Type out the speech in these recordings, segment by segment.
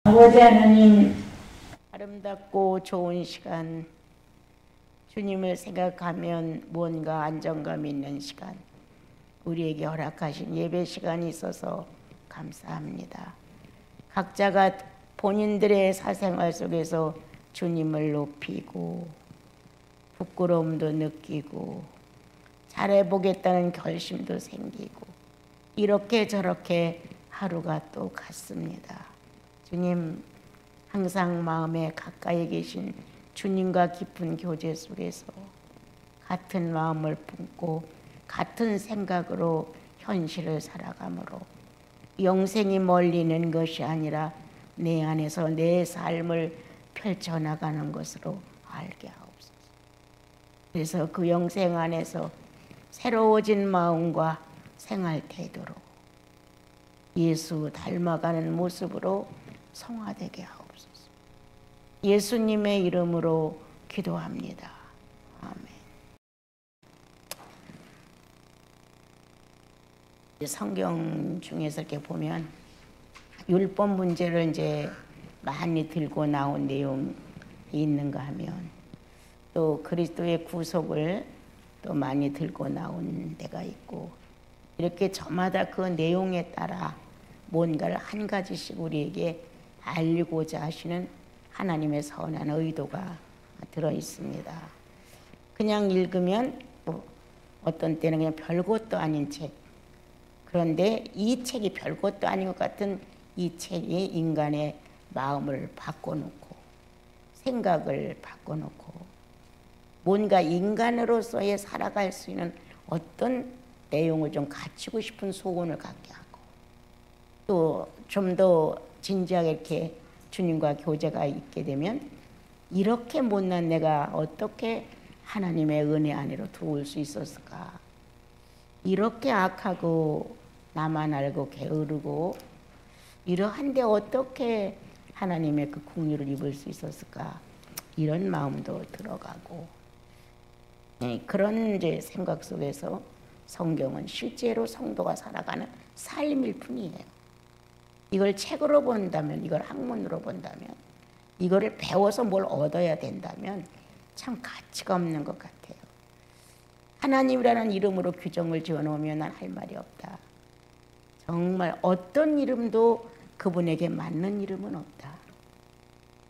아버지 하나님, 아름답고 좋은 시간, 주님을 생각하면 뭔가 안정감 있는 시간, 우리에게 허락하신 예배 시간이 있어서 감사합니다. 각자가 본인들의 사생활 속에서 주님을 높이고 부끄러움도 느끼고 잘해보겠다는 결심도 생기고 이렇게 저렇게 하루가 또 갔습니다. 주님, 항상 마음에 가까이 계신 주님과 깊은 교제 속에서 같은 마음을 품고 같은 생각으로 현실을 살아가므로 영생이 멀리 있는 것이 아니라 내 안에서 내 삶을 펼쳐나가는 것으로 알게 하옵소서. 그래서 그 영생 안에서 새로워진 마음과 생활 태도로 예수 닮아가는 모습으로 성화되게 하옵소서. 예수님의 이름으로 기도합니다. 아멘. 성경 중에서 이렇게 보면 율법 문제를 이제 많이 들고 나온 내용이 있는가 하면 또 그리스도의 구속을 또 많이 들고 나온 데가 있고 이렇게 저마다 그 내용에 따라 뭔가를 한 가지씩 우리에게 알리고자 하시는 하나님의 선한 의도가 들어 있습니다. 그냥 읽으면 뭐 어떤 때는 그냥 별것도 아닌 책, 그런데 이 책이 별것도 아닌 것 같은 이 책이 인간의 마음을 바꿔놓고 생각을 바꿔놓고 뭔가 인간으로서의 살아갈 수 있는 어떤 내용을 좀 갖추고 싶은 소원을 갖게 하고 또 좀 더 진지하게 이렇게 주님과 교제가 있게 되면 이렇게 못난 내가 어떻게 하나님의 은혜 안으로 들어올 수 있었을까? 이렇게 악하고 나만 알고 게으르고 이러한데 어떻게 하나님의 그 긍휼을 입을 수 있었을까? 이런 마음도 들어가고 그런 이제 생각 속에서 성경은 실제로 성도가 살아가는 삶일 뿐이에요. 이걸 책으로 본다면, 이걸 학문으로 본다면, 이거를 배워서 뭘 얻어야 된다면 참 가치가 없는 것 같아요. 하나님이라는 이름으로 규정을 지어놓으면 난 할 말이 없다. 정말 어떤 이름도 그분에게 맞는 이름은 없다.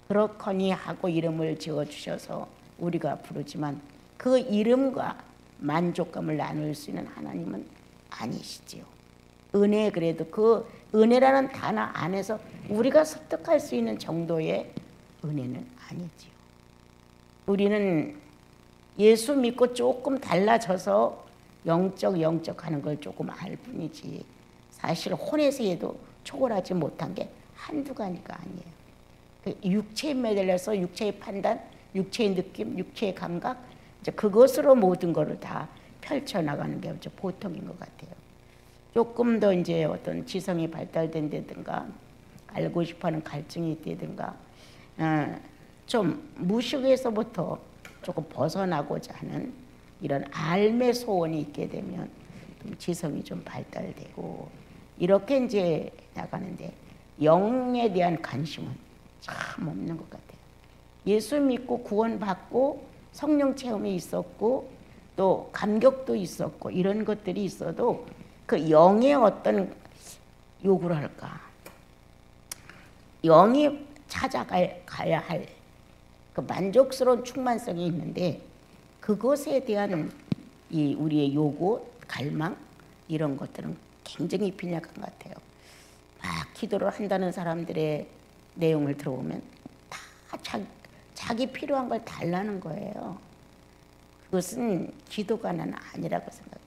그렇거니 하고 이름을 지어주셔서 우리가 부르지만 그 이름과 만족감을 나눌 수 있는 하나님은 아니시지요. 은혜, 그래도 그 은혜라는 단어 안에서 우리가 습득할 수 있는 정도의 은혜는 아니지요. 우리는 예수 믿고 조금 달라져서 영적 하는 걸 조금 알 뿐이지 사실 혼의 세계도 초월하지 못한 게 한두 가지가 아니에요. 육체에 매달려서 육체의 판단, 육체의 느낌, 육체의 감각 이제 그것으로 모든 것을 다 펼쳐나가는 게 보통인 것 같아요. 조금 더 이제 어떤 지성이 발달된 데든가 알고 싶어하는 갈증이 있다든가 좀 무식에서부터 조금 벗어나고자 하는 이런 알매 소원이 있게 되면 좀 지성이 좀 발달되고 이렇게 이제 나가는데 영에 대한 관심은 참 없는 것 같아요. 예수 믿고 구원받고 성령 체험이 있었고 또 감격도 있었고 이런 것들이 있어도 그 영의 어떤 요구를 할까? 영이 찾아가야 할 그 만족스러운 충만성이 있는데 그것에 대한 이 우리의 요구, 갈망 이런 것들은 굉장히 빈약한 것 같아요. 막 기도를 한다는 사람들의 내용을 들어보면 다 자기 필요한 걸 달라는 거예요. 그것은 기도가 난 아니라고 생각해요.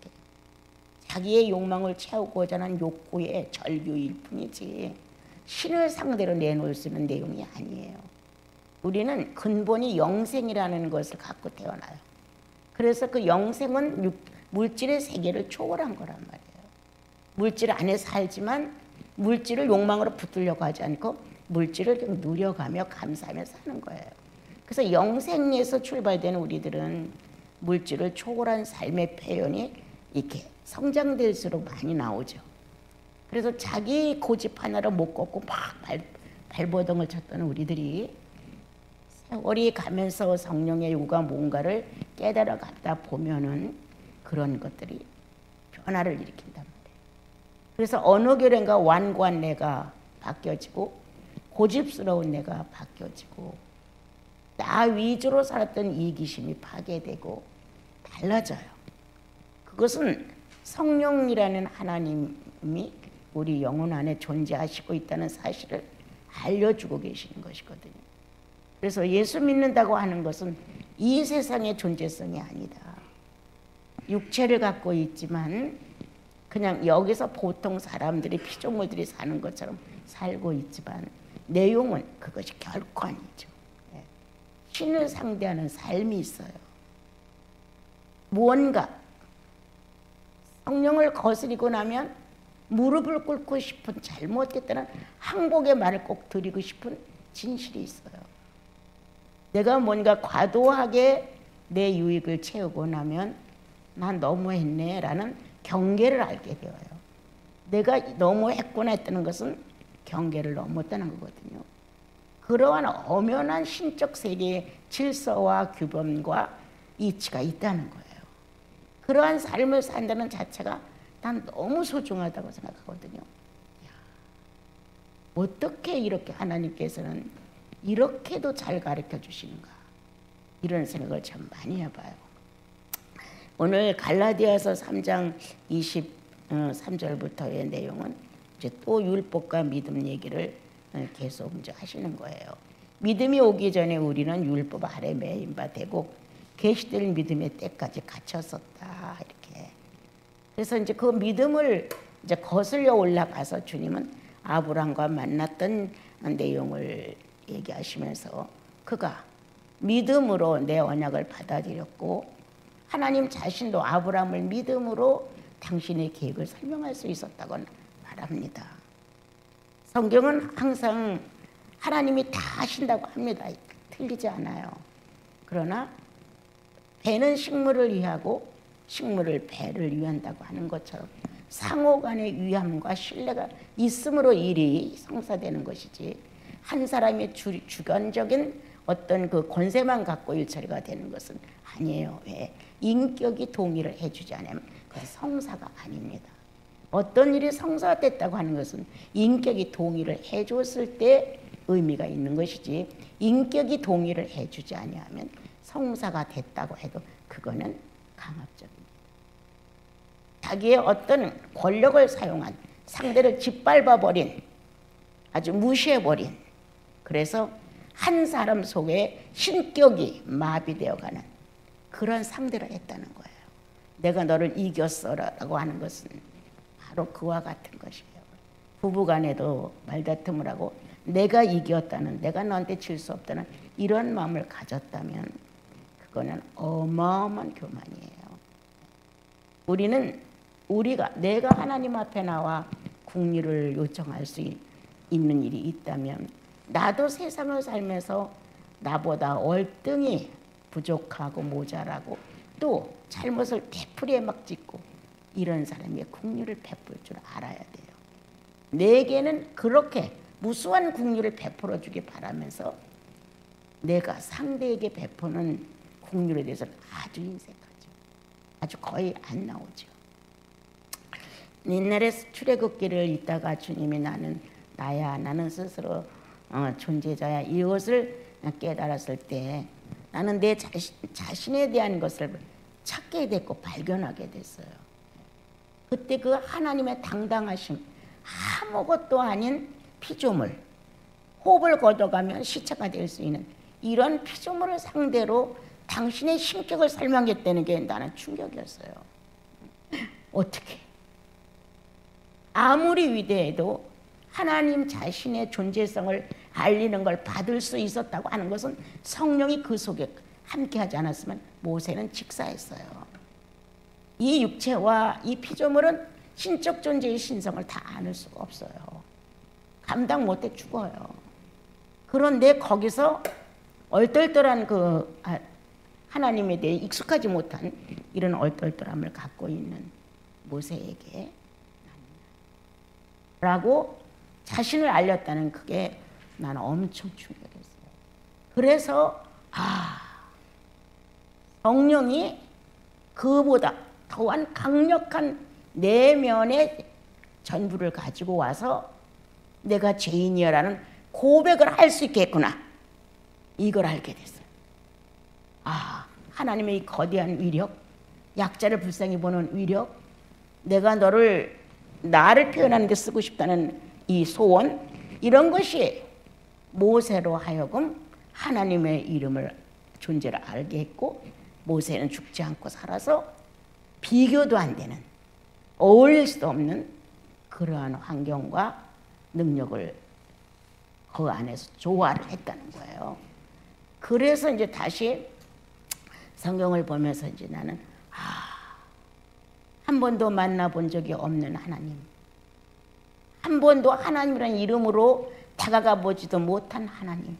자기의 욕망을 채우고자 하는 욕구의 절규일 뿐이지 신을 상대로 내놓을 수 있는 내용이 아니에요. 우리는 근본이 영생이라는 것을 갖고 태어나요. 그래서 그 영생은 물질의 세계를 초월한 거란 말이에요. 물질 안에 살지만 물질을 욕망으로 붙들려고 하지 않고 물질을 좀 누려가며 감사하며 사는 거예요. 그래서 영생에서 출발되는 우리들은 물질을 초월한 삶의 표현이 이렇게 성장될수록 많이 나오죠. 그래서 자기 고집 하나로 못 걷고 막 발버둥을 쳤던 우리들이 세월이 가면서 성령의 요구가 뭔가를 깨달아 갔다 보면은 그런 것들이 변화를 일으킨단 말이에요. 그래서 어느 결인가 완고한 내가 바뀌어지고 고집스러운 내가 바뀌어지고 나 위주로 살았던 이기심이 파괴되고 달라져요. 그것은 성령이라는 하나님이 우리 영혼 안에 존재하시고 있다는 사실을 알려주고 계시는 것이거든요. 그래서 예수 믿는다고 하는 것은 이 세상의 존재성이 아니다. 육체를 갖고 있지만 그냥 여기서 보통 사람들이 피조물들이 사는 것처럼 살고 있지만 내용은 그것이 결코 아니죠. 신을 상대하는 삶이 있어요. 무언가 성령을 거스리고 나면 무릎을 꿇고 싶은 잘못했다는 항복의 말을 꼭 드리고 싶은 진실이 있어요. 내가 뭔가 과도하게 내 유익을 채우고 나면 난 너무했네 라는 경계를 알게 되어요. 내가 너무했구나 했다는 것은 경계를 넘었다는 거거든요. 그러한 엄연한 신적 세계의 질서와 규범과 이치가 있다는 거예요. 그러한 삶을 산다는 자체가 난 너무 소중하다고 생각하거든요. 어떻게 이렇게 하나님께서는 이렇게도 잘 가르쳐 주시는가, 이런 생각을 참 많이 해봐요. 오늘 갈라디아서 3장 23절부터의 내용은 이제 또 율법과 믿음 얘기를 계속 이제 하시는 거예요. 믿음이 오기 전에 우리는 율법 아래 매인 바 되고 계시될 믿음의 때까지 갇혔었다, 이렇게. 그래서 이제 그 믿음을 이제 거슬려 올라가서 주님은 아브라함과 만났던 내용을 얘기하시면서 그가 믿음으로 내 언약을 받아들였고 하나님 자신도 아브라함을 믿음으로 당신의 계획을 설명할 수 있었다고 말합니다. 성경은 항상 하나님이 다 하신다고 합니다. 틀리지 않아요. 그러나 배는 식물을 위하고 식물을 배를 위한다고 하는 것처럼 상호 간의 위함과 신뢰가 있음으로 일이 성사되는 것이지 한 사람의 주관적인 어떤 그 권세만 갖고 일처리가 되는 것은 아니에요. 왜? 인격이 동의를 해주지 않으면 그건 성사가 아닙니다. 어떤 일이 성사됐다고 하는 것은 인격이 동의를 해줬을 때 의미가 있는 것이지 인격이 동의를 해주지 아니하면 성사가 됐다고 해도 그거는 강압적입니다. 자기의 어떤 권력을 사용한 상대를 짓밟아버린, 아주 무시해버린, 그래서 한 사람 속에 신격이 마비되어가는 그런 상대를 했다는 거예요. 내가 너를 이겼어라고 하는 것은 바로 그와 같은 것이에요. 부부간에도 말다툼을 하고 내가 이겼다는, 내가 너한테 질 수 없다는 이런 마음을 가졌다면 그거는 어마어마한 교만이에요. 내가 하나님 앞에 나와 국리를 요청할 수 있는 일이 있다면 나도 세상을 살면서 나보다 월등히 부족하고 모자라고 또 잘못을 되풀이에 막 짓고 이런 사람이 국리를 베풀 줄 알아야 돼요. 내게는 그렇게 무수한 국리를 베풀어 주기 바라면서 내가 상대에게 베푸는 국리에 대해서는 아주 인색하죠. 아주 거의 안 나오죠. 옛날에 출애굽기를 읽다가 주님이 나는 스스로 존재자야, 이것을 깨달았을 때 나는 내 자신에 대한 것을 찾게 됐고 발견하게 됐어요. 그때 그 하나님의 당당하심, 아무것도 아닌 피조물, 호흡을 걷어가면 시체가 될 수 있는 이런 피조물을 상대로 당신의 신격을 설명했다는 게 나는 충격이었어요. 어떻게? 아무리 위대해도 하나님 자신의 존재성을 알리는 걸 받을 수 있었다고 하는 것은 성령이 그 속에 함께하지 않았으면 모세는 직사했어요. 이 육체와 이 피조물은 신적 존재의 신성을 다 안을 수가 없어요. 감당 못해 죽어요. 그런데 거기서 얼떨떨한 그 하나님에 대해 익숙하지 못한 이런 얼떨떨함을 갖고 있는 모세에게 라고 자신을 알렸다는 그게 나는 엄청 충격했어요. 그래서 성령이 그보다 더한 강력한 내면의 전부를 가지고 와서 내가 죄인이야라는 고백을 할 수 있겠구나. 이걸 알게 됐어요. 하나님의 이 거대한 위력, 약자를 불쌍히 보는 위력, 내가 나를 표현하는 데 쓰고 싶다는 이 소원, 이런 것이 모세로 하여금 하나님의 이름을 존재를 알게 했고, 모세는 죽지 않고 살아서 비교도 안 되는, 어울릴 수도 없는 그러한 환경과 능력을 그 안에서 조화를 했다는 거예요. 그래서 이제 다시 성경을 보면서 이제 나는 한 번도 만나본 적이 없는 하나님, 한 번도 하나님이라는 이름으로 다가가 보지도 못한 하나님,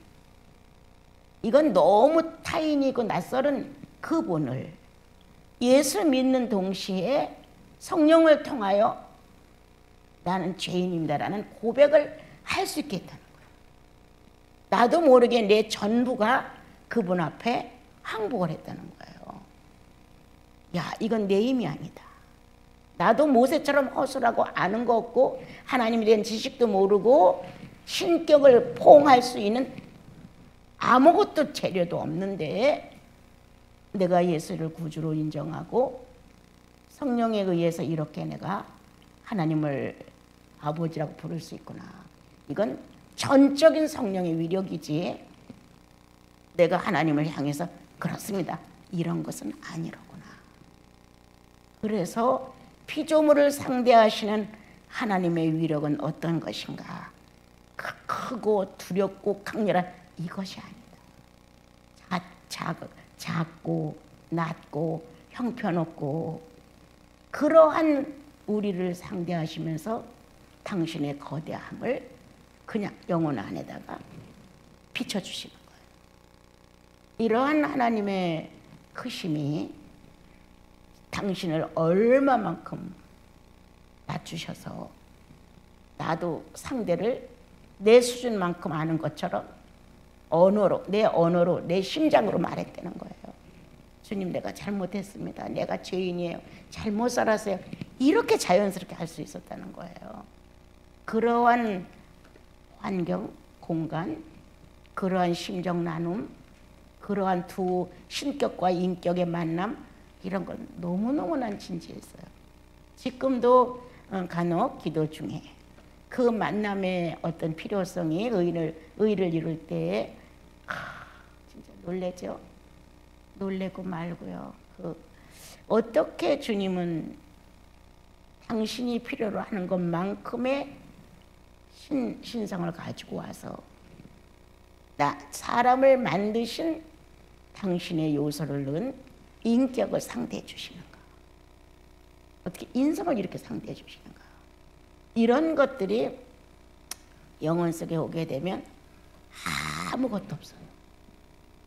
이건 너무 타인이고 낯설은 그분을 예수 믿는 동시에 성령을 통하여 나는 죄인입니다라는 고백을 할 수 있겠다는 거예요. 나도 모르게 내 전부가 그분 앞에 항복을 했다는 거예요. 야, 이건 내 힘이 아니다. 나도 모세처럼 허술하고 아는 거 없고 하나님에 대한 지식도 모르고 신격을 포옹할 수 있는 아무것도 재료도 없는데 내가 예수를 구주로 인정하고 성령에 의해서 이렇게 내가 하나님을 아버지라고 부를 수 있구나. 이건 전적인 성령의 위력이지 내가 하나님을 향해서 그렇습니다, 이런 것은 아니로구나. 그래서 피조물을 상대하시는 하나님의 위력은 어떤 것인가? 크고 두렵고 강렬한 이것이 아니다. 작고 낮고 형편없고 그러한 우리를 상대하시면서 당신의 거대함을 그냥 영혼 안에다가 비춰주시는 거예요. 이러한 하나님의 크심이 당신을 얼마만큼 낮추셔서 나도 상대를 내 수준만큼 아는 것처럼 내 언어로 내 심장으로 말했다는 거예요. 주님, 내가 잘못했습니다. 내가 죄인이에요. 잘못 살았어요. 이렇게 자연스럽게 할 수 있었다는 거예요. 그러한 환경, 공간, 그러한 심정 나눔, 그러한 두 신격과 인격의 만남, 이런 건 너무너무 난 진지했어요. 지금도 간혹 기도 중에 그 만남의 어떤 필요성이 의를 이룰 때에 진짜 놀래죠. 놀래고 말고요. 어떻게 주님은 당신이 필요로 하는 것만큼의 신성을 가지고 와서 사람을 만드신 당신의 요소를 넣은 인격을 상대해 주시는가? 어떻게 인성을 이렇게 상대해 주시는가? 이런 것들이 영혼 속에 오게 되면 아무것도 없어요.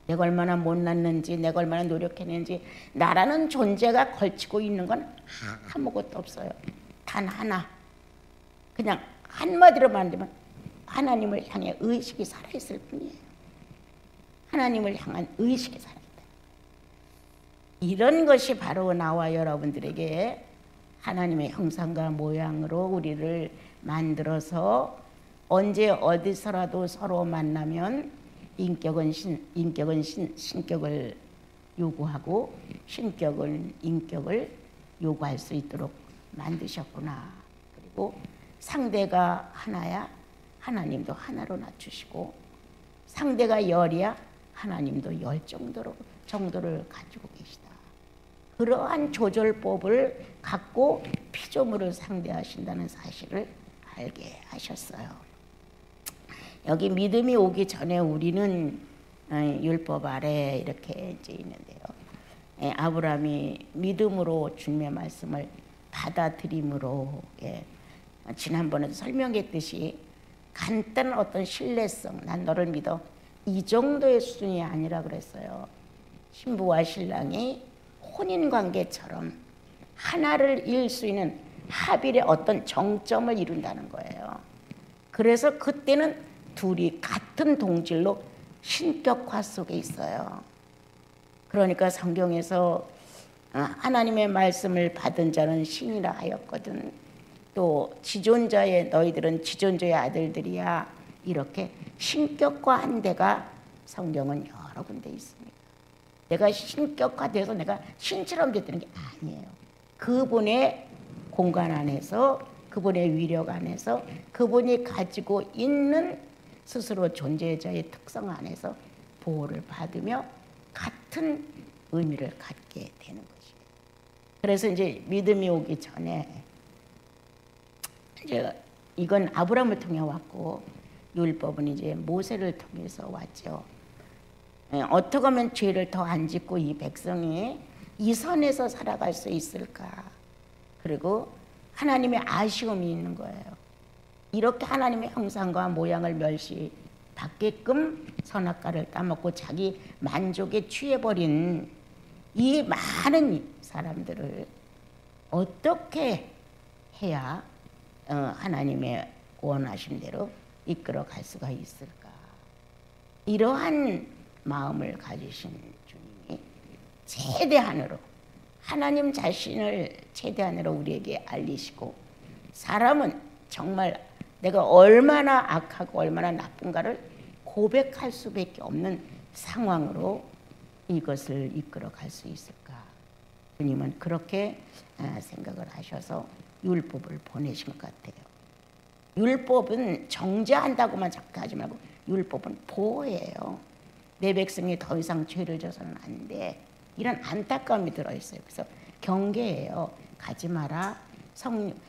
내가 얼마나 못났는지, 내가 얼마나 노력했는지, 나라는 존재가 걸치고 있는 건 아무것도 없어요. 단 하나, 그냥 한마디로 말하면 하나님을 향해 의식이 살아있을 뿐이에요. 하나님을 향한 의식이 살아있다. 이런 것이 바로 나와 여러분들에게 하나님의 형상과 모양으로 우리를 만들어서 언제 어디서라도 서로 만나면 인격은 신격을 요구하고 신격은 인격을 요구할 수 있도록 만드셨구나. 그리고 상대가 하나야 하나님도 하나로 낮추시고, 상대가 열이야 하나님도 열 정도를 가지고 계시다. 그러한 조절법을 갖고 피조물을 상대하신다는 사실을 알게 하셨어요. 여기 믿음이 오기 전에 우리는 율법 아래 이렇게 이제 있는데요. 아브라함이 믿음으로 주님의 말씀을 받아들임으로, 지난번에도 설명했듯이 간단한 어떤 신뢰성, 난 너를 믿어, 이 정도의 수준이 아니라 그랬어요. 신부와 신랑이 혼인관계처럼 하나를 이룰 수 있는 합일의 어떤 정점을 이룬다는 거예요. 그래서 그때는 둘이 같은 동질로 신격화 속에 있어요. 그러니까 성경에서 하나님의 말씀을 받은 자는 신이라 하였거든. 또 지존자의 너희들은 지존자의 아들들이야. 이렇게 신격화한 데가 성경은 여러 군데 있습니다. 내가 신격화돼서 내가 신처럼 됐다는 게 아니에요. 그분의 공간 안에서, 그분의 위력 안에서, 그분이 가지고 있는 스스로 존재자의 특성 안에서 보호를 받으며 같은 의미를 갖게 되는 것이에요. 그래서 이제 믿음이 오기 전에 이제 이건 아브라함을 통해 왔고, 율법은 이제 모세를 통해서 왔죠. 어떻게 하면 죄를 더 안 짓고 이 백성이 이 선에서 살아갈 수 있을까? 그리고 하나님의 아쉬움이 있는 거예요. 이렇게 하나님의 형상과 모양을 멸시받게끔 선악과를 따먹고 자기 만족에 취해버린 이 많은 사람들을 어떻게 해야 하나님의 원하신 대로 이끌어 갈 수가 있을까? 이러한 마음을 가지신 주님이 최대한으로 하나님 자신을 최대한으로 우리에게 알리시고, 사람은 정말 내가 얼마나 악하고 얼마나 나쁜가를 고백할 수밖에 없는 상황으로 이것을 이끌어 갈 수 있을까? 주님은 그렇게 생각을 하셔서 율법을 보내신 것 같아요. 율법은 정죄한다고만 자꾸 하지 말고 율법은 보호예요. 내 백성이 더 이상 죄를 져서는 안 돼. 이런 안타까움이 들어있어요. 그래서 경계예요. 가지 마라.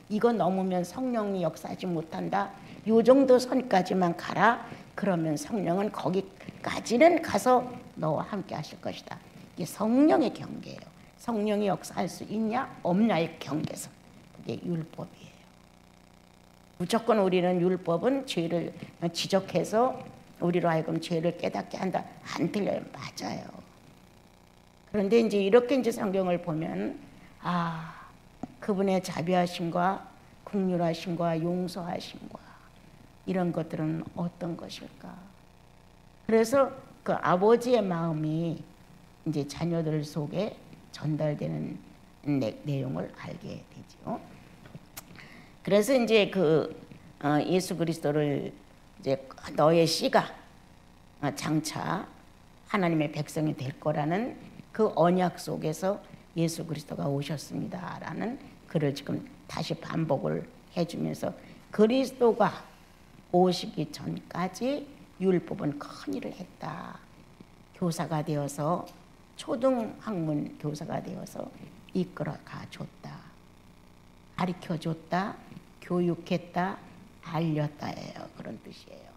이거 넘으면 성령이 역사하지 못한다. 요 정도 선까지만 가라. 그러면 성령은 거기까지는 가서 너와 함께 하실 것이다. 이게 성령의 경계예요. 성령이 역사할 수 있냐 없냐의 경계선. 그게 율법이에요. 무조건 우리는 율법은 죄를 지적해서 우리로 하여금 죄를 깨닫게 한다. 안 틀려요. 맞아요. 그런데 이제 이렇게 이제 성경을 보면 그분의 자비하심과 긍휼하심과 용서하심과 이런 것들은 어떤 것일까? 그래서 그 아버지의 마음이 이제 자녀들 속에 전달되는 내용을 알게 되죠. 그래서 이제 예수 그리스도를 이제 너의 씨가 장차 하나님의 백성이 될 거라는 그 언약 속에서 예수 그리스도가 오셨습니다라는 글을 지금 다시 반복을 해주면서 그리스도가 오시기 전까지 율법은 큰 일을 했다. 교사가 되어서 초등학문 교사가 되어서 이끌어가 줬다. 가르쳐줬다. 교육했다. 알렸다예요. 그런 뜻이에요.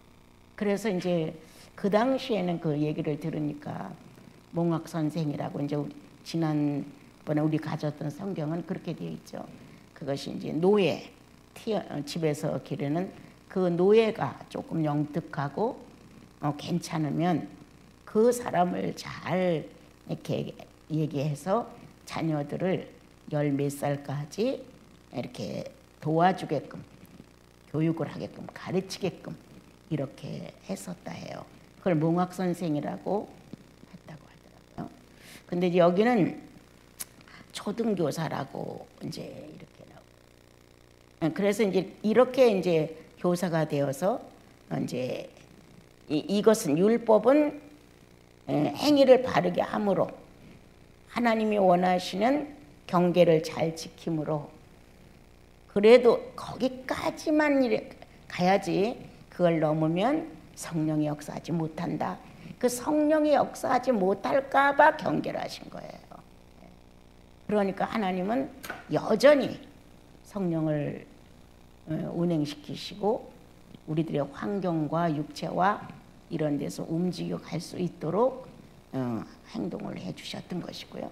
그래서 이제 그 당시에는 그 얘기를 들으니까 몽학 선생이라고 이제 지난번에 우리 가졌던 성경은 그렇게 되어 있죠. 그것이 이제 노예, 집에서 기르는 그 노예가 조금 영특하고 괜찮으면 그 사람을 잘 이렇게 얘기해서 자녀들을 10몇 살까지 이렇게 도와주게끔 교육을 하게끔 가르치게끔 이렇게 했었다 해요. 그걸 몽학 선생이라고 했다고 하더라고요. 근데 이제 여기는 초등교사라고 이제 이렇게 나오고. 그래서 이제 이렇게 이제 교사가 되어서 이제 이것은 율법은 행위를 바르게 함으로 하나님이 원하시는 경계를 잘 지킴으로 그래도 거기까지만 가야지 그걸 넘으면 성령이 역사하지 못한다. 그 성령이 역사하지 못할까 봐 경계를 하신 거예요. 그러니까 하나님은 여전히 성령을 운행시키시고 우리들의 환경과 육체와 이런 데서 움직여 갈 수 있도록 행동을 해 주셨던 것이고요.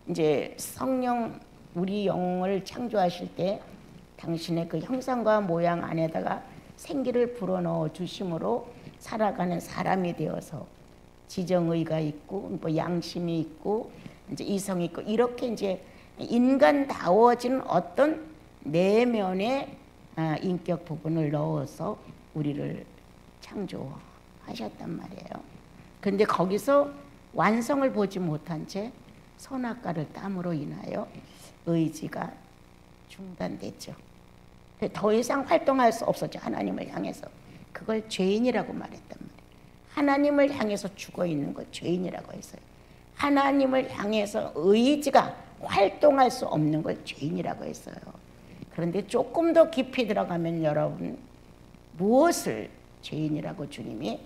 이제 성령 우리 영을 창조하실 때 당신의 그 형상과 모양 안에다가 생기를 불어넣어 주심으로 살아가는 사람이 되어서 지정의가 있고 뭐 양심이 있고 이제 이성이 있고 이렇게 이제 인간다워진 어떤 내면의 인격 부분을 넣어서 우리를 창조하셨단 말이에요. 그런데 거기서 완성을 보지 못한 채 선악과를 땀으로 인하여 의지가 중단됐죠. 더 이상 활동할 수 없었죠. 하나님을 향해서. 그걸 죄인이라고 말했단 말이에요. 하나님을 향해서 죽어 있는 걸 죄인이라고 했어요. 하나님을 향해서 의지가 활동할 수 없는 걸 죄인이라고 했어요. 그런데 조금 더 깊이 들어가면 여러분, 무엇을 죄인이라고 주님이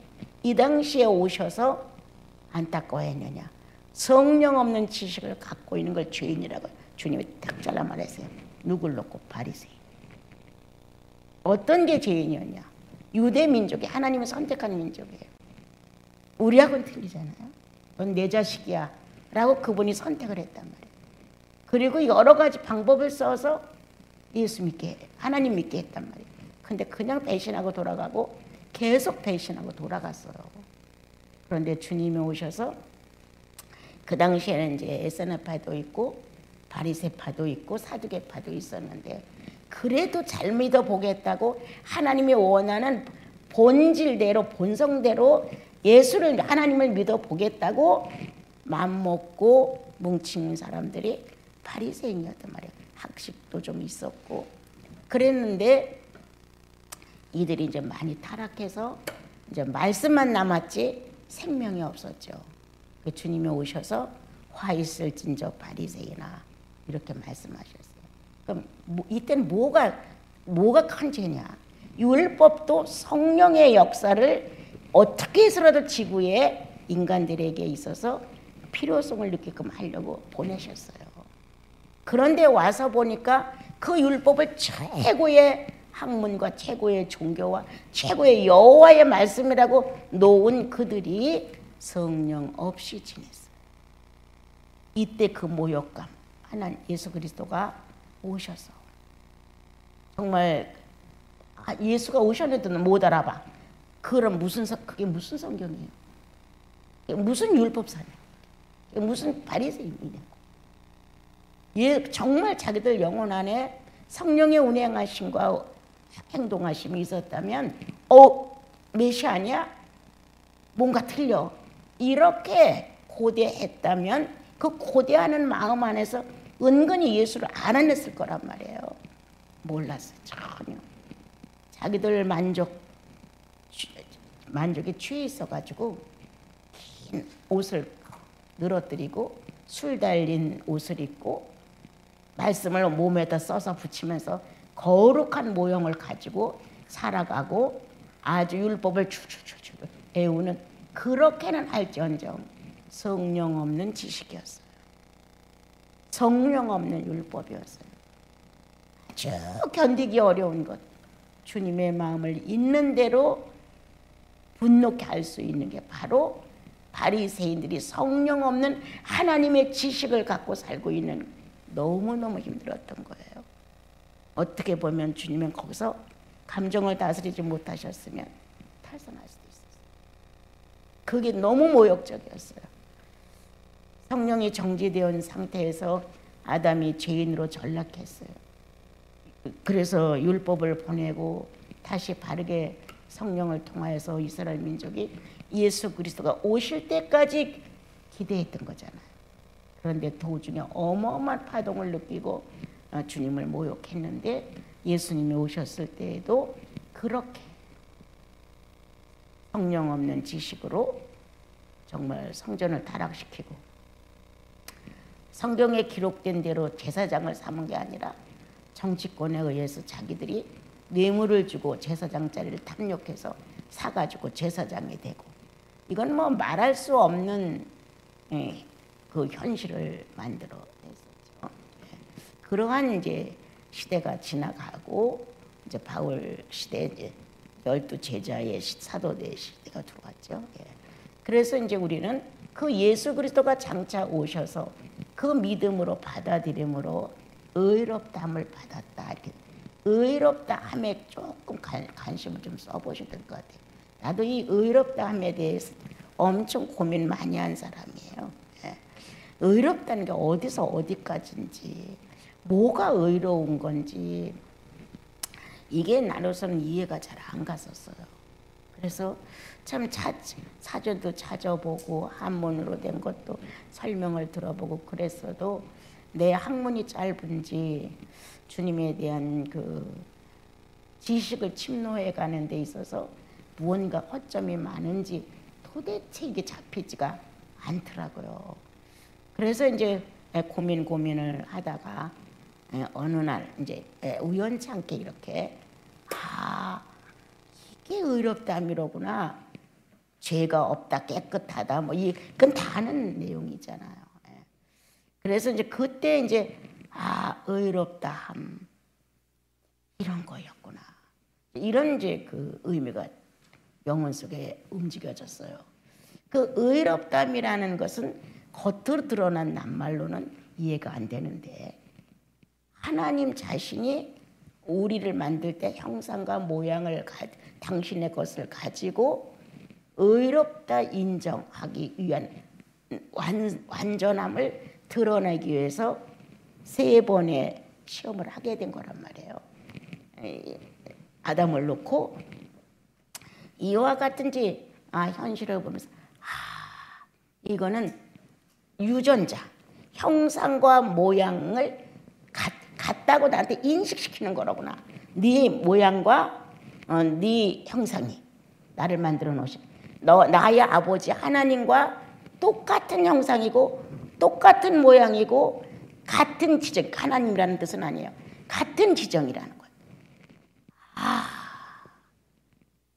이 당시에 오셔서 안타까워했느냐? 성령 없는 지식을 갖고 있는 걸 죄인이라고 주님이 딱 잘라 말했어요. 누굴 놓고? 바리새인. 어떤 게 죄인이었냐? 유대 민족이 하나님을 선택한 민족이에요. 우리하고는 틀리잖아요. 넌 내 자식이야 라고 그분이 선택을 했단 말이에요. 그리고 여러 가지 방법을 써서 예수 믿게, 하나님 믿게 했단 말이에요. 근데 그냥 배신하고 돌아가고 계속 배신하고 돌아갔어요. 그런데 주님이 오셔서 그 당시에는 이제 에세나파도 있고 바리새파도 있고 사두개파도 있었는데, 그래도 잘 믿어보겠다고 하나님이 원하는 본질대로 본성대로 예수를, 하나님을 믿어보겠다고 맘먹고 뭉친 사람들이 바리새인이었단 말이에요. 학식도 좀 있었고 그랬는데 이들이 이제 많이 타락해서 이제 말씀만 남았지 생명이 없었죠. 주님이 오셔서 화 있을진저 바리새인아 이렇게 말씀하셨어요. 그럼 이때는 뭐가 큰 죄냐? 율법도 성령의 역사를 어떻게 해서라도 지구에 인간들에게 있어서 필요성을 느끼게끔 하려고 보내셨어요. 그런데 와서 보니까 그 율법을 최고의 학문과 최고의 종교와 최고의 여호와의 말씀이라고 놓은 그들이 성령 없이 지냈어요. 이때 그 모욕감, 하나님 예수 그리스도가 오셔서 정말 예수가 오셨는데도 못 알아봐. 그럼 그게 무슨 성경이에요? 무슨 율법사냐? 무슨 바리새인이냐고. 정말 자기들 영혼 안에 성령의 운행하심과 행동하심이 있었다면 메시아냐? 뭔가 틀려. 이렇게 고대했다면 그 고대하는 마음 안에서 은근히 예수를 알아냈을 거란 말이에요. 몰랐어요. 전혀. 자기들 만족에 취해 있어가지고 긴 옷을 늘어뜨리고 술 달린 옷을 입고 말씀을 몸에다 써서 붙이면서 거룩한 모형을 가지고 살아가고 아주 율법을 추추추추 배우는, 그렇게는 할지언정 성령 없는 지식이었어요. 성령 없는 율법이었어요. 아주 견디기 어려운 것. 주님의 마음을 있는 대로 분노케 할 수 있는 게 바로 바리새인들이 성령 없는 하나님의 지식을 갖고 살고 있는, 너무너무 힘들었던 거예요. 어떻게 보면 주님은 거기서 감정을 다스리지 못하셨으면 탈선할 수도 있었어요. 그게 너무 모욕적이었어요. 성령이 정지되어 있는 상태에서 아담이 죄인으로 전락했어요. 그래서 율법을 보내고 다시 바르게 성령을 통하여서 이스라엘 민족이 예수 그리스도가 오실 때까지 기대했던 거잖아요. 그런데 도중에 어마어마한 파동을 느끼고 주님을 모욕했는데, 예수님이 오셨을 때에도 그렇게 성령 없는 지식으로 정말 성전을 타락시키고 성경에 기록된 대로 제사장을 삼은 게 아니라 정치권에 의해서 자기들이 뇌물을 주고 제사장 자리를 탐욕해서 사가지고 제사장이 되고, 이건 뭐 말할 수 없는 그 현실을 만들어냈었죠. 그러한 이제 시대가 지나가고 이제 바울 시대, 이제 12 제자의 사도대 시대가 들어왔죠. 그래서 이제 우리는 그 예수 그리스도가 장차 오셔서 그 믿음으로 받아들임으로 의롭다함을 받았다. 이렇게 의롭다함에 조금 관심을 좀 써보셔야 될 것 같아요. 나도 이 의롭다함에 대해서 엄청 고민 많이 한 사람이에요. 의롭다는 게 어디서 어디까지인지, 뭐가 의로운 건지, 이게 나로서는 이해가 잘 안 갔었어요. 그래서 참 사전도 찾아보고 한문으로 된 것도 설명을 들어보고 그랬어도 내 학문이 짧은지 주님에 대한 그 지식을 침노해 가는 데 있어서 무언가 허점이 많은지 도대체 이게 잡히지가 않더라고요. 그래서 이제 고민을 하다가 어느 날 이제 우연찮게 이렇게 이게 의롭다함이로구나. 죄가 없다, 깨끗하다, 뭐 이건 다 아는 내용이잖아요. 그래서 이제 그때 이제 의롭다함 이런 거였구나. 이런 이제 그 의미가 영혼 속에 움직여졌어요. 그 의롭다함이라는 것은 겉으로 드러난 낱말로는 이해가 안 되는데 하나님 자신이 우리를 만들 때 형상과 모양을 당신의 것을 가지고 의롭다 인정하기 위한 완전함을 드러내기 위해서 3번의 시험을 하게 된 거란 말이에요. 아담을 놓고 이와 같은지 현실을 보면서 이거는 유전자, 형상과 모양을 같다고 나한테 인식시키는 거로구나. 네 모양과 네 형상이 나를 만들어 놓으신 나의 아버지 하나님과 똑같은 형상이고 똑같은 모양이고 같은 지정, 하나님이라는 뜻은 아니에요. 같은 지정이라는 거예요.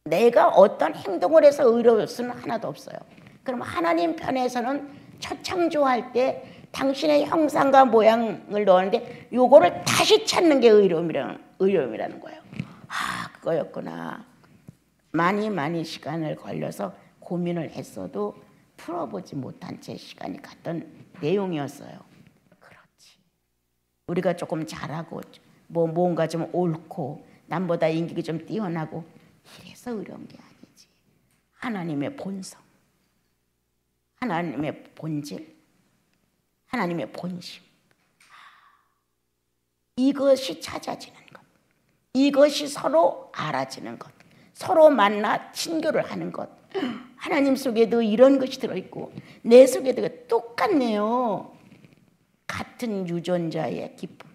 내가 어떤 행동을 해서 의로울 수는 하나도 없어요. 그럼 하나님 편에서는 첫 창조할 때 당신의 형상과 모양을 넣었는데 요거를 다시 찾는 게 의로움이라는 거예요. 그거였구나. 많이 시간을 걸려서 고민을 했어도 풀어보지 못한 채 시간이 갔던 내용이었어요. 그렇지. 우리가 조금 잘하고 뭔가 좀 옳고 남보다 인격이 좀 뛰어나고 이래서 의로운 게 아니지. 하나님의 본성, 하나님의 본질, 하나님의 본심. 이것이 찾아지는 것. 이것이 서로 알아지는 것. 서로 만나 친교를 하는 것. 하나님 속에도 이런 것이 들어있고 내 속에도 똑같네요. 같은 유전자의 기쁨.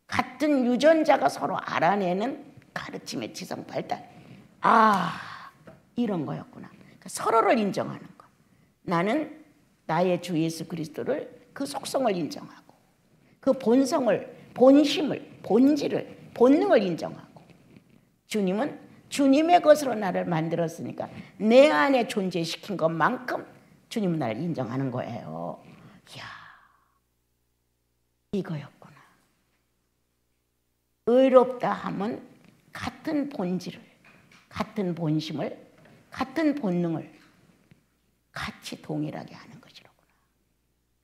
같은 유전자가 서로 알아내는 가르침의 지성 발달. 이런 거였구나. 그러니까 서로를 인정하는 것. 나는 나의 주 예수 그리스도를 그 속성을 인정하고 그 본성을, 본심을, 본질을, 본능을 인정하고 주님은 주님의 것으로 나를 만들었으니까 내 안에 존재시킨 것만큼 주님은 나를 인정하는 거예요. 이야, 이거였구나. 의롭다 함은 같은 본질을, 같은 본심을, 같은 본능을 같이 동일하게 하는 것이로구나.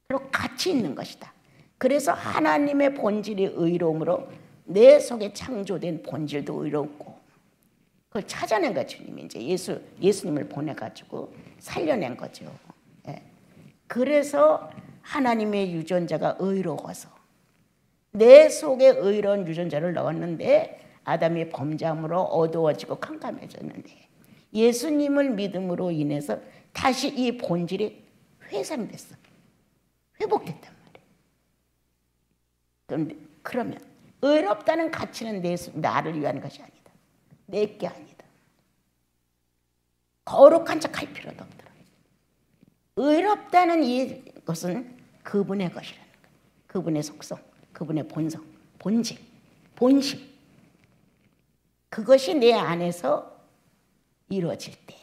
그리고 같이 있는 것이다. 그래서 하나님의 본질이 의로움으로 내 속에 창조된 본질도 의롭고 그걸 찾아낸 거예요. 주님이 이제 예수님을 보내가지고 살려낸 거죠. 그래서 하나님의 유전자가 의로워서 내 속에 의로운 유전자를 넣었는데 아담이 범죄함으로 어두워지고 캄캄해졌는데 예수님을 믿음으로 인해서 다시 이 본질이 회상됐어. 회복됐단 말이에요. 그러면 의롭다는 가치는 나를 위한 것이 아니다. 내게 아니다. 거룩한 척할 필요도 없더라. 의롭다는 이것은 그분의 것이라는 거예요. 그분의 속성, 그분의 본성, 본질, 본심. 그것이 내 안에서 이루어질 때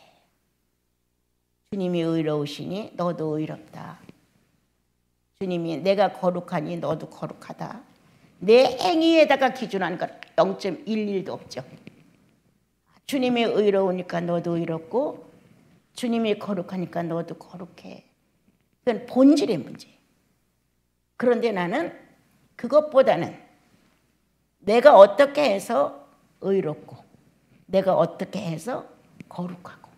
주님이 의로우시니 너도 의롭다. 주님이 내가 거룩하니 너도 거룩하다. 내 행위에다가 기준하는 것 0.11도 없죠. 주님이 의로우니까 너도 의롭고 주님이 거룩하니까 너도 거룩해. 그건 본질의 문제. 그런데 나는 그것보다는 내가 어떻게 해서 의롭고 내가 어떻게 해서 거룩하고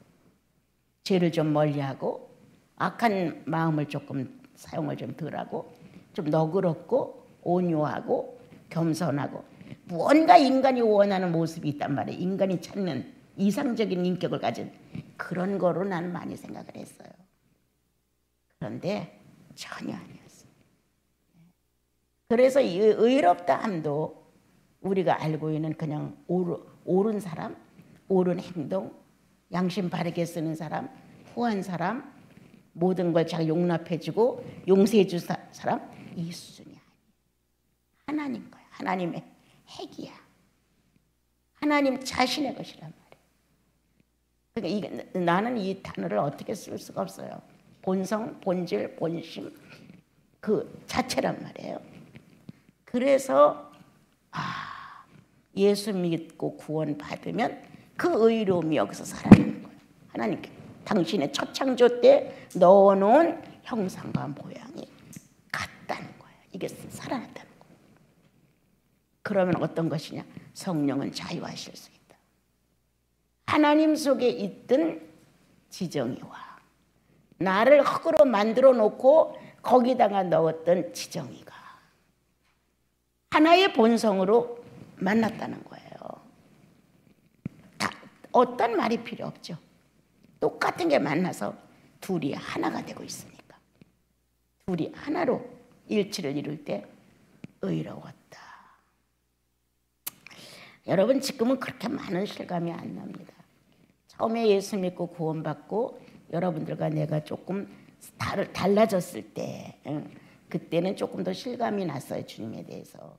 죄를 좀 멀리하고 악한 마음을 조금 사용을 좀 덜하고 좀 너그럽고 온유하고 겸손하고 무언가 인간이 원하는 모습이 있단 말이에요. 인간이 찾는 이상적인 인격을 가진 그런 거로 나는 많이 생각을 했어요. 그런데 전혀 아니었어요. 그래서 이 의롭다함도 우리가 알고 있는 그냥 옳은 사람, 옳은 행동, 양심 바르게 쓰는 사람, 후한 사람, 모든 걸 자기 용납해주고 용서해줄 사람, 이 수준이 아니에요. 하나님 거야. 하나님의 핵이야. 하나님 자신의 것이란 말이에요. 그러니까 나는 이 단어를 어떻게 쓸 수가 없어요. 본성, 본질, 본심 그 자체란 말이에요. 그래서 예수 믿고 구원 받으면 그 의로움이 여기서 살아나는 거예요. 하나님께 당신의 첫 창조 때 넣어놓은 형상과 모양이 같다는 거예요. 이게 살아났다는 거예요. 그러면 어떤 것이냐? 성령은 자유하실 수 있다. 하나님 속에 있던 지정이와 나를 흙으로 만들어 놓고 거기다가 넣었던 지정이가 하나의 본성으로 만났다는 거예요. 어떤 말이 필요 없죠. 똑같은 게 만나서 둘이 하나가 되고 있으니까. 둘이 하나로 일치를 이룰 때 의로웠다. 여러분 지금은 그렇게 많은 실감이 안 납니다. 처음에 예수 믿고 구원받고 여러분들과 내가 조금 달라졌을 때 그때는 조금 더 실감이 났어요. 주님에 대해서.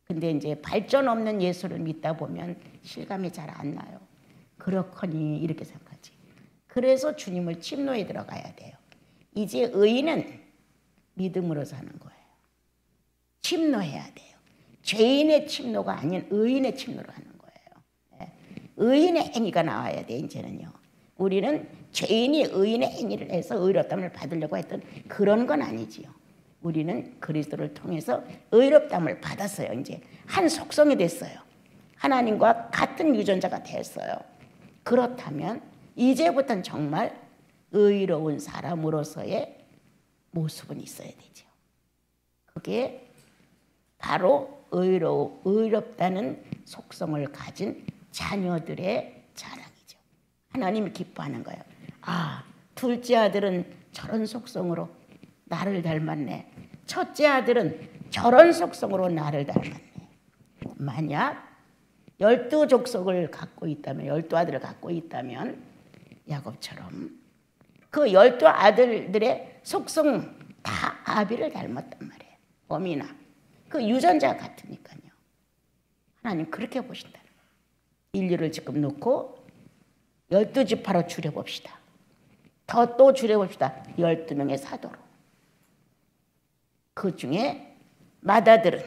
근데 이제 발전 없는 예수를 믿다 보면 실감이 잘 안 나요. 그렇거니 이렇게 생각하지. 그래서 주님을 침노에 들어가야 돼요. 이제 의인은 믿음으로 사는 거예요. 침노해야 돼요. 죄인의 침노가 아닌 의인의 침노로 하는 거예요. 의인의 행위가 나와야 돼 이제는요. 우리는 죄인이 의인의 행위를 해서 의롭다함을 받으려고 했던 그런 건 아니지요. 우리는 그리스도를 통해서 의롭다함을 받았어요. 이제 한 속성이 됐어요. 하나님과 같은 유전자가 됐어요. 그렇다면 이제부터는 정말 의로운 사람으로서의 모습은 있어야 되죠. 그게 바로 의롭다는 속성을 가진 자녀들의 자랑이죠. 하나님이 기뻐하는 거예요. 둘째 아들은 저런 속성으로 나를 닮았네. 첫째 아들은 저런 속성으로 나를 닮았네. 만약 12족속을 갖고 있다면 12아들을 갖고 있다면 야곱처럼 그 12아들들의 속성 다 아비를 닮았단 말이에요. 어미나 그 유전자 같으니까요. 하나님 그렇게 보신다. 인류를 지금 놓고 12지파로 줄여봅시다. 또 줄여봅시다. 12명의 사도로. 그 중에 맏아들은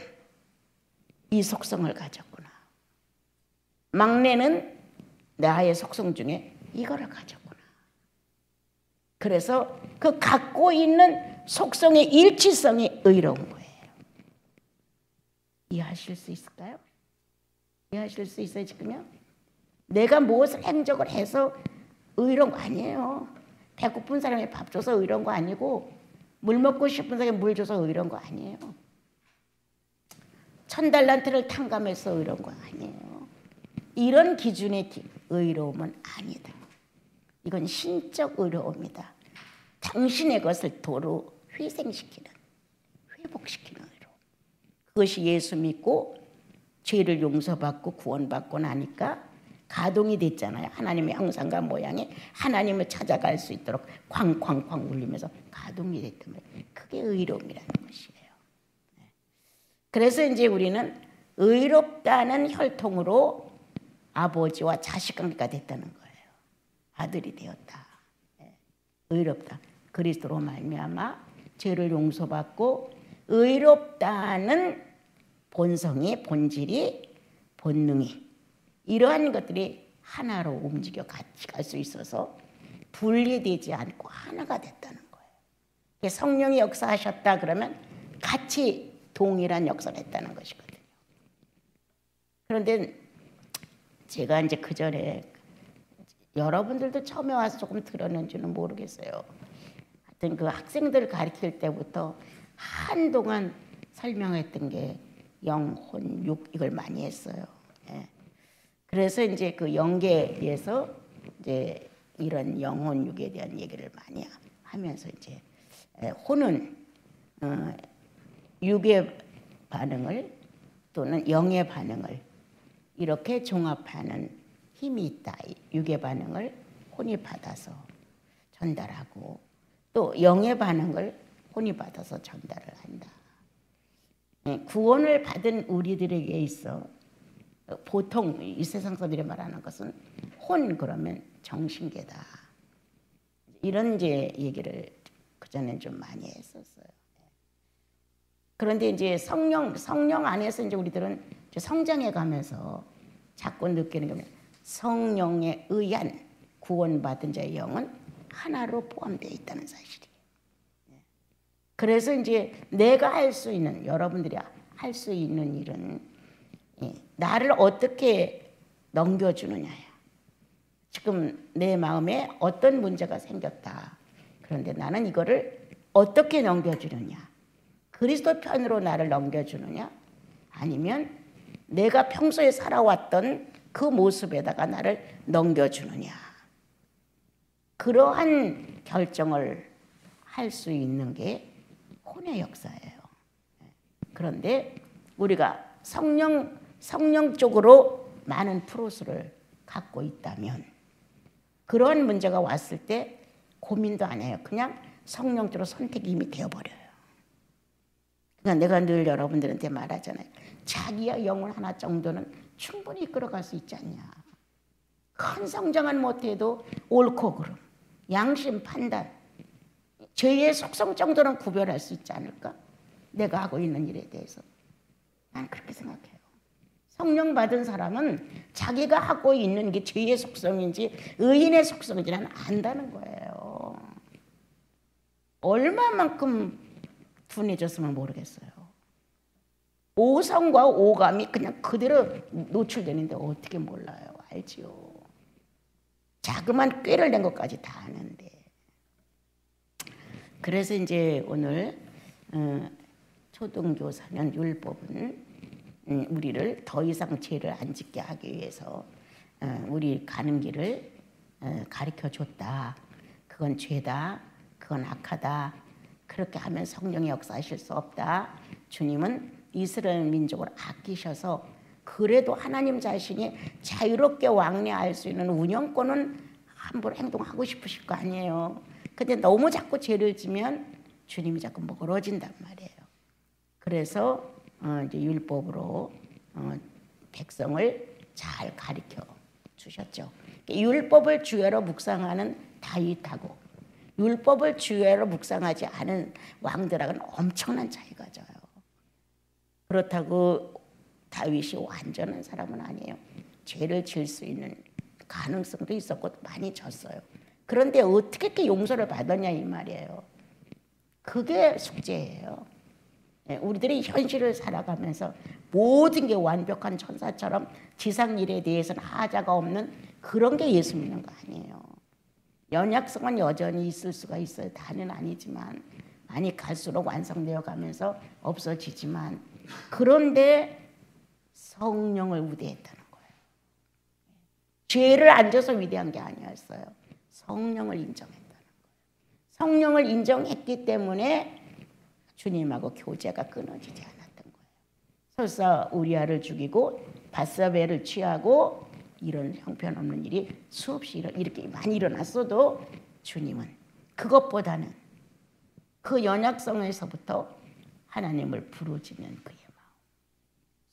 이 속성을 가졌구나. 막내는 나의 속성 중에 이거를 가졌구나. 그래서 그 갖고 있는 속성의 일치성이 의로운 거예요. 이해하실 수 있을까요? 이해하실 수 있어요 지금요? 내가 무엇을 행적을 해서 의로운 거 아니에요. 배고픈 사람에 밥 줘서 의로운 거 아니고 물 먹고 싶은 사람에 물 줘서 의로운 거 아니에요. 1000달란트를 탕감해서 의로운 거 아니에요. 이런 기준의 의로움은 아니다. 이건 신적 의로움이다. 당신의 것을 도로 희생시키는, 회복시키는 의로움. 그것이 예수 믿고 죄를 용서받고 구원받고 나니까 가동이 됐잖아요. 하나님의 형상과 모양이 하나님을 찾아갈 수 있도록 쾅쾅쾅 울리면서 가동이 됐단 말이에요. 그게 의로움이라는 것이에요. 그래서 이제 우리는 의롭다는 혈통으로 아버지와 자식 관계가 됐다는 거예요. 아들이 되었다. 의롭다. 그리스도로 말미암아 죄를 용서받고 의롭다는 본성이, 본질이, 본능이 이러한 것들이 하나로 움직여 같이 갈 수 있어서 분리되지 않고 하나가 됐다는 거예요. 성령이 역사하셨다 그러면 같이 동일한 역사를 했다는 것이거든요. 그런데 제가 이제 그 전에 여러분들도 처음에 와서 조금 들었는지는 모르겠어요. 하여튼 그 학생들 가르칠 때부터 한동안 설명했던 게 영혼, 육 이걸 많이 했어요. 그래서 이제 그 영계에서 이제 이런 영혼 육에 대한 얘기를 많이 하면서 이제 혼은 육의 반응을 또는 영의 반응을 이렇게 종합하는 힘이 있다. 육의 반응을 혼이 받아서 전달하고 또 영의 반응을 혼이 받아서 전달을 한다. 구원을 받은 우리들에게 있어 보통 이 세상 사람들이 말하는 것은 혼 그러면 정신계다. 이런 이제 얘기를 그전엔 좀 많이 했었어요. 그런데 이제 성령 안에서 이제 우리들은 이제 성장해 가면서 자꾸 느끼는 게 성령에 의한 구원받은 자의 영은 하나로 포함되어 있다는 사실이에요. 그래서 이제 내가 할 수 있는, 여러분들이 할 수 있는 일은 나를 어떻게 넘겨주느냐야. 지금 내 마음에 어떤 문제가 생겼다. 그런데 나는 이거를 어떻게 넘겨주느냐. 그리스도 편으로 나를 넘겨주느냐. 아니면 내가 평소에 살아왔던 그 모습에다가 나를 넘겨주느냐. 그러한 결정을 할 수 있는 게 혼의 역사예요. 그런데 우리가 성령 쪽으로 많은 프로스를 갖고 있다면 그런 문제가 왔을 때 고민도 안 해요. 그냥 성령 쪽으로 선택이 이미 되어버려요. 그러니까 내가 늘 여러분들한테 말하잖아요. 자기의 영혼 하나 정도는 충분히 이끌어갈 수 있지 않냐. 큰 성장은 못해도 옳고 그름, 양심, 판단, 죄의 속성 정도는 구별할 수 있지 않을까? 내가 하고 있는 일에 대해서. 난 그렇게 생각해요. 성령 받은 사람은 자기가 하고 있는 게 죄의 속성인지 의인의 속성인지 는 안다는 거예요. 얼마만큼 둔해졌으면 모르겠어요. 오성과 오감이 그냥 그대로 노출되는데 어떻게 몰라요. 알지요. 자그만 꾀를 낸 것까지 다 아는데. 그래서 이제 오늘 초등교 4년 율법은 우리를 더 이상 죄를 안 짓게 하기 위해서 우리 가는 길을 가르쳐 줬다. 그건 죄다. 그건 악하다. 그렇게 하면 성령의 역사하실 수 없다. 주님은 이스라엘 민족을 아끼셔서 그래도 하나님 자신이 자유롭게 왕래할 수 있는 운영권은 함부로 행동하고 싶으실 거 아니에요. 근데 너무 자꾸 죄를 지면 주님이 자꾸 멀어진단 말이에요. 그래서 이제 율법으로 백성을 잘 가르쳐 주셨죠. 율법을 주야로 묵상하는 다윗하고 율법을 주야로 묵상하지 않은 왕들하고는 엄청난 차이가 져요. 그렇다고 다윗이 완전한 사람은 아니에요. 죄를 지을 수 있는 가능성도 있었고 많이 졌어요. 그런데 어떻게 이렇게 용서를 받았냐 이 말이에요. 그게 숙제예요. 우리들이 현실을 살아가면서 모든 게 완벽한 천사처럼 지상 일에 대해서는 하자가 없는 그런 게 예수 믿는 거 아니에요. 연약성은 여전히 있을 수가 있어요. 다는 아니지만 많이 갈수록 완성되어 가면서 없어지지만 그런데 성령을 우대했다는 거예요. 죄를 안 져서 위대한 게 아니었어요. 성령을 인정했다는 거예요. 성령을 인정했기 때문에 주님하고 교제가 끊어지지 않았던 거예요. 설사 우리아를 죽이고 밧세바를 취하고 이런 형편없는 일이 수없이 이렇게 많이 일어났어도 주님은 그것보다는 그 연약성에서부터 하나님을 부르짖는 그의 마음.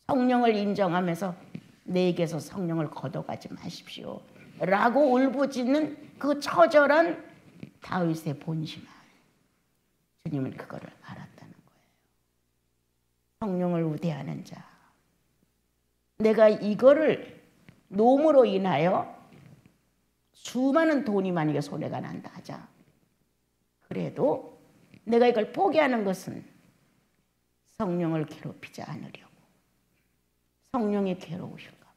성령을 인정하면서 내게서 성령을 걷어가지 마십시오 라고 울부짖는 그 처절한 다윗의 본심을 주님은 그거를 알았다는 거예요. 성령을 우대하는 자. 내가 이거를 노무로 인하여 수많은 돈이 만약에 손해가 난다 하자. 그래도 내가 이걸 포기하는 것은 성령을 괴롭히지 않으려고. 성령이 괴로우실까 봐.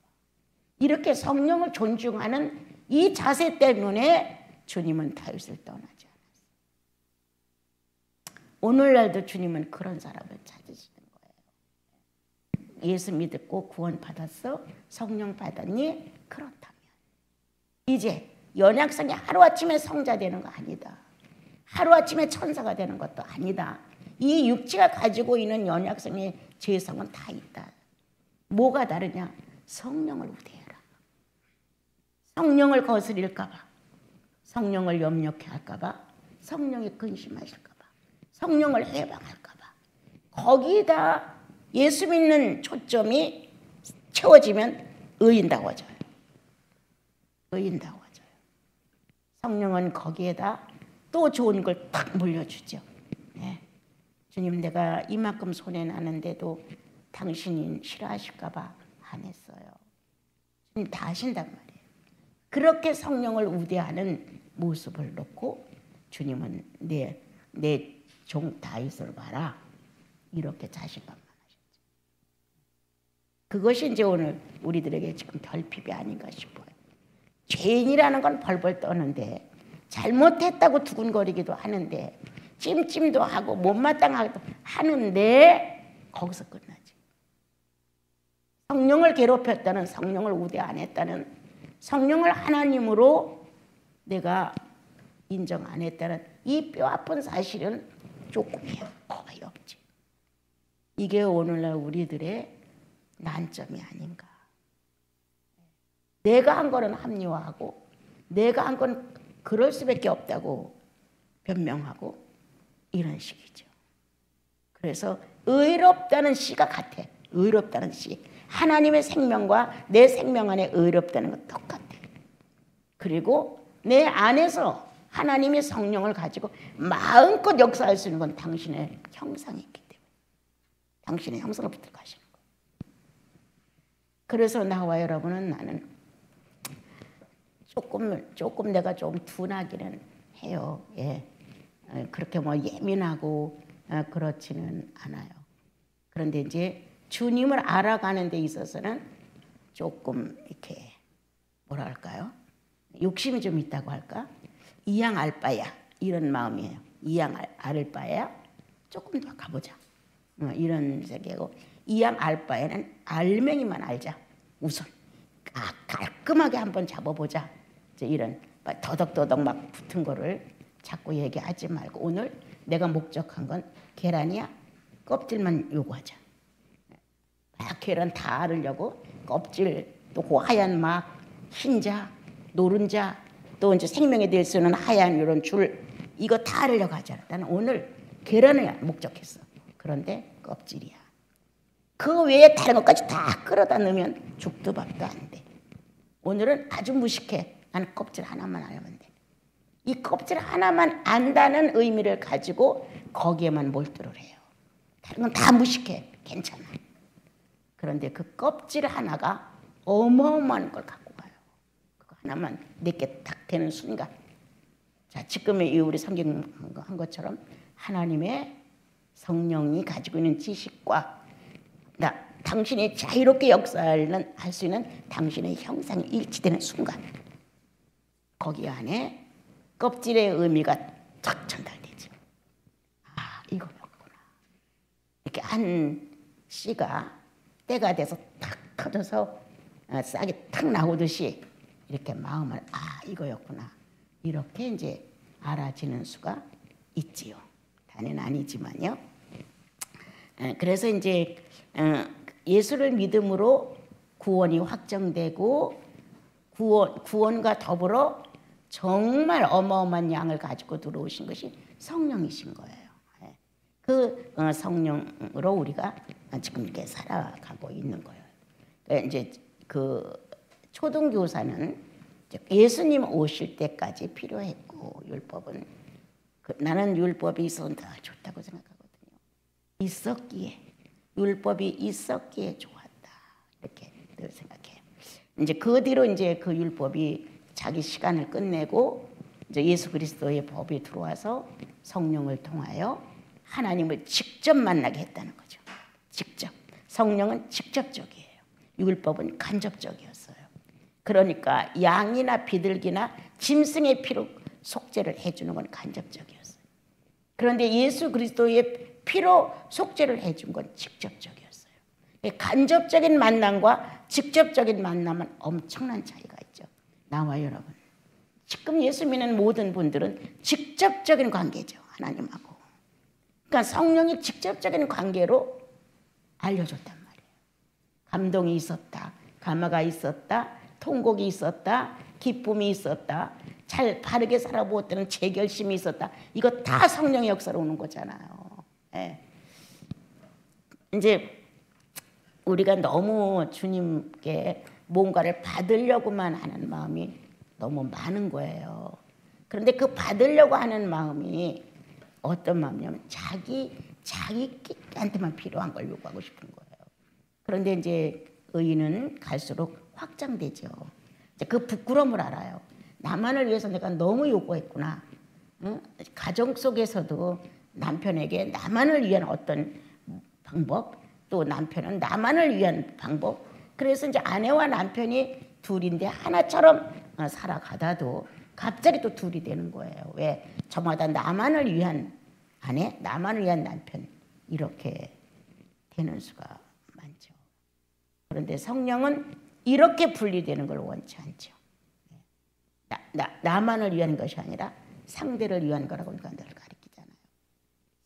이렇게 성령을 존중하는 이 자세 때문에 주님은 다윗을 떠나지 않았어요. 오늘날도 주님은 그런 사람을 찾으시는 거예요. 예수 믿고 구원 받았어? 성령 받았니? 그렇다면 이제 연약성이 하루아침에 성자 되는 거 아니다. 하루아침에 천사가 되는 것도 아니다. 이 육체가 가지고 있는 연약성의 죄성은 다 있다. 뭐가 다르냐? 성령을 우대해라. 성령을 거스릴까 봐, 성령을 염려케 할까 봐, 성령이 근심하실까 봐, 성령을 해방할까 봐. 거기다 예수 믿는 초점이 채워지면 의인다워져요. 의인다워져요. 성령은 거기에다 또 좋은 걸 탁 물려주죠. 네. 주님, 내가 이만큼 손해나는데도 당신이 싫어하실까 봐 안 했어요. 주님 다 하신단 말이에요. 그렇게 성령을 우대하는 모습을 놓고 주님은 내 종 다윗을 봐라. 이렇게 자신감만 하셨죠. 그것이 이제 오늘 우리들에게 지금 결핍이 아닌가 싶어요. 죄인이라는 건 벌벌 떠는데 잘못했다고 두근거리기도 하는데 찜찜도 하고 못마땅하기도 하는데 거기서 끝나지. 성령을 괴롭혔다는, 성령을 우대 안 했다는, 성령을 하나님으로 내가 인정 안 했다는 이 뼈아픈 사실은 조금이야. 거의 없지. 이게 오늘날 우리들의 난점이 아닌가. 내가 한 거는 합리화하고 내가 한 건 그럴 수밖에 없다고 변명하고 이런 식이죠. 그래서 의롭다는 씨가 같아. 의롭다는 씨. 하나님의 생명과 내 생명 안에 의롭다는 건 똑같아. 그리고 내 안에서 하나님의 성령을 가지고 마음껏 역사할 수 있는 건 당신의 형상이 있기 때문에 당신의 형상을 붙들고 하시는 거예요. 그래서 나와 여러분은 나는 조금 내가 좀 둔하기는 해요. 예. 그렇게 뭐 예민하고 그렇지는 않아요. 그런데 이제 주님을 알아가는 데 있어서는 조금 이렇게 뭐라 할까요? 욕심이 좀 있다고 할까? 이양 알바야 이런 마음이에요. 이양 알 바야 조금 더 가보자. 이런 생각이고 이양 알바에는 알맹이만 알자. 우선 깔끔하게 한번 잡아보자. 이런 더덕더덕 막 붙은 거를 자꾸 얘기하지 말고 오늘 내가 목적한 건 계란이야. 껍질만 요구하자. 막 계란 다 알으려고 껍질 또 그 하얀 막 흰자 노른자 또 이제 생명에 대해 쓰는 하얀 이런 줄 이거 다 알으려고 하잖아. 나는 오늘 계란을 목적했어. 그런데 껍질이야. 그 외에 다른 것까지 다 끌어다 넣으면 죽도 밥도 안 돼. 오늘은 아주 무식해. 나는 껍질 하나만 알면 돼. 이 껍질 하나만 안다는 의미를 가지고 거기에만 몰두를 해요. 다른 건 다 무식해. 괜찮아. 그런데 그 껍질 하나가 어마어마한 걸 갖고 가요. 그거 하나만 내게 딱 되는 순간. 자, 지금의 우리 성경 한 것처럼 하나님의 성령이 가지고 있는 지식과 당신이 자유롭게 역사를 할 수 있는 당신의 형상이 일치되는 순간 거기 안에 껍질의 의미가 탁 전달되죠. 아, 이거였구나. 이렇게 한 씨가 때가 돼서 탁 터져서 싹이 탁 나오듯이 이렇게 마음을 이거였구나. 이렇게 이제 알아지는 수가 있지요. 다는 아니지만요. 그래서 이제 예수를 믿음으로 구원이 확정되고 구원과 더불어 정말 어마어마한 양을 가지고 들어오신 것이 성령이신 거예요. 그 성령으로 우리가 지금 이렇게 살아가고 있는 거예요. 이제 그 초등교사는 예수님 오실 때까지 필요했고 율법은 나는 율법이 있어서 더 좋다고 생각하거든요. 있었기에 율법이 있었기에 좋았다 이렇게 늘 생각해요. 이제 그 뒤로 이제 그 율법이 자기 시간을 끝내고 이제 예수 그리스도의 법이 들어와서 성령을 통하여 하나님을 직접 만나게 했다는 거죠. 직접. 성령은 직접적이에요. 율법은 간접적이었어요. 그러니까 양이나 비둘기나 짐승의 피로 속죄를 해주는 건 간접적이었어요. 그런데 예수 그리스도의 피로 속죄를 해준 건 직접적이었어요. 간접적인 만남과 직접적인 만남은 엄청난 차이가 있죠. 나와 여러분. 지금 예수 믿는 모든 분들은 직접적인 관계죠. 하나님하고. 그러니까 성령이 직접적인 관계로 알려줬단 말이에요. 감동이 있었다. 감화가 있었다. 통곡이 있었다. 기쁨이 있었다. 잘 바르게 살아보았다는 재결심이 있었다. 이거 다 성령의 역사로 오는 거잖아요. 예. 이제 우리가 너무 주님께 뭔가를 받으려고만 하는 마음이 너무 많은 거예요. 그런데 그 받으려고 하는 마음이 어떤 마음이냐면 자기한테만 필요한 걸 요구하고 싶은 거예요. 그런데 이제 의인은 갈수록 확장되죠. 이제 그 부끄러움을 알아요. 나만을 위해서 내가 너무 요구했구나. 응? 가정 속에서도 남편에게 나만을 위한 어떤 방법, 또 남편은 나만을 위한 방법. 그래서 이제 아내와 남편이 둘인데 하나처럼 살아가다도 갑자기 또 둘이 되는 거예요. 왜? 저마다 나만을 위한 아내, 나만을 위한 남편 이렇게 되는 수가 많죠. 그런데 성령은 이렇게 분리되는 걸 원치 않죠. 나만을 위한 것이 아니라 상대를 위한 거라고 우리가 늘 가르치잖아요.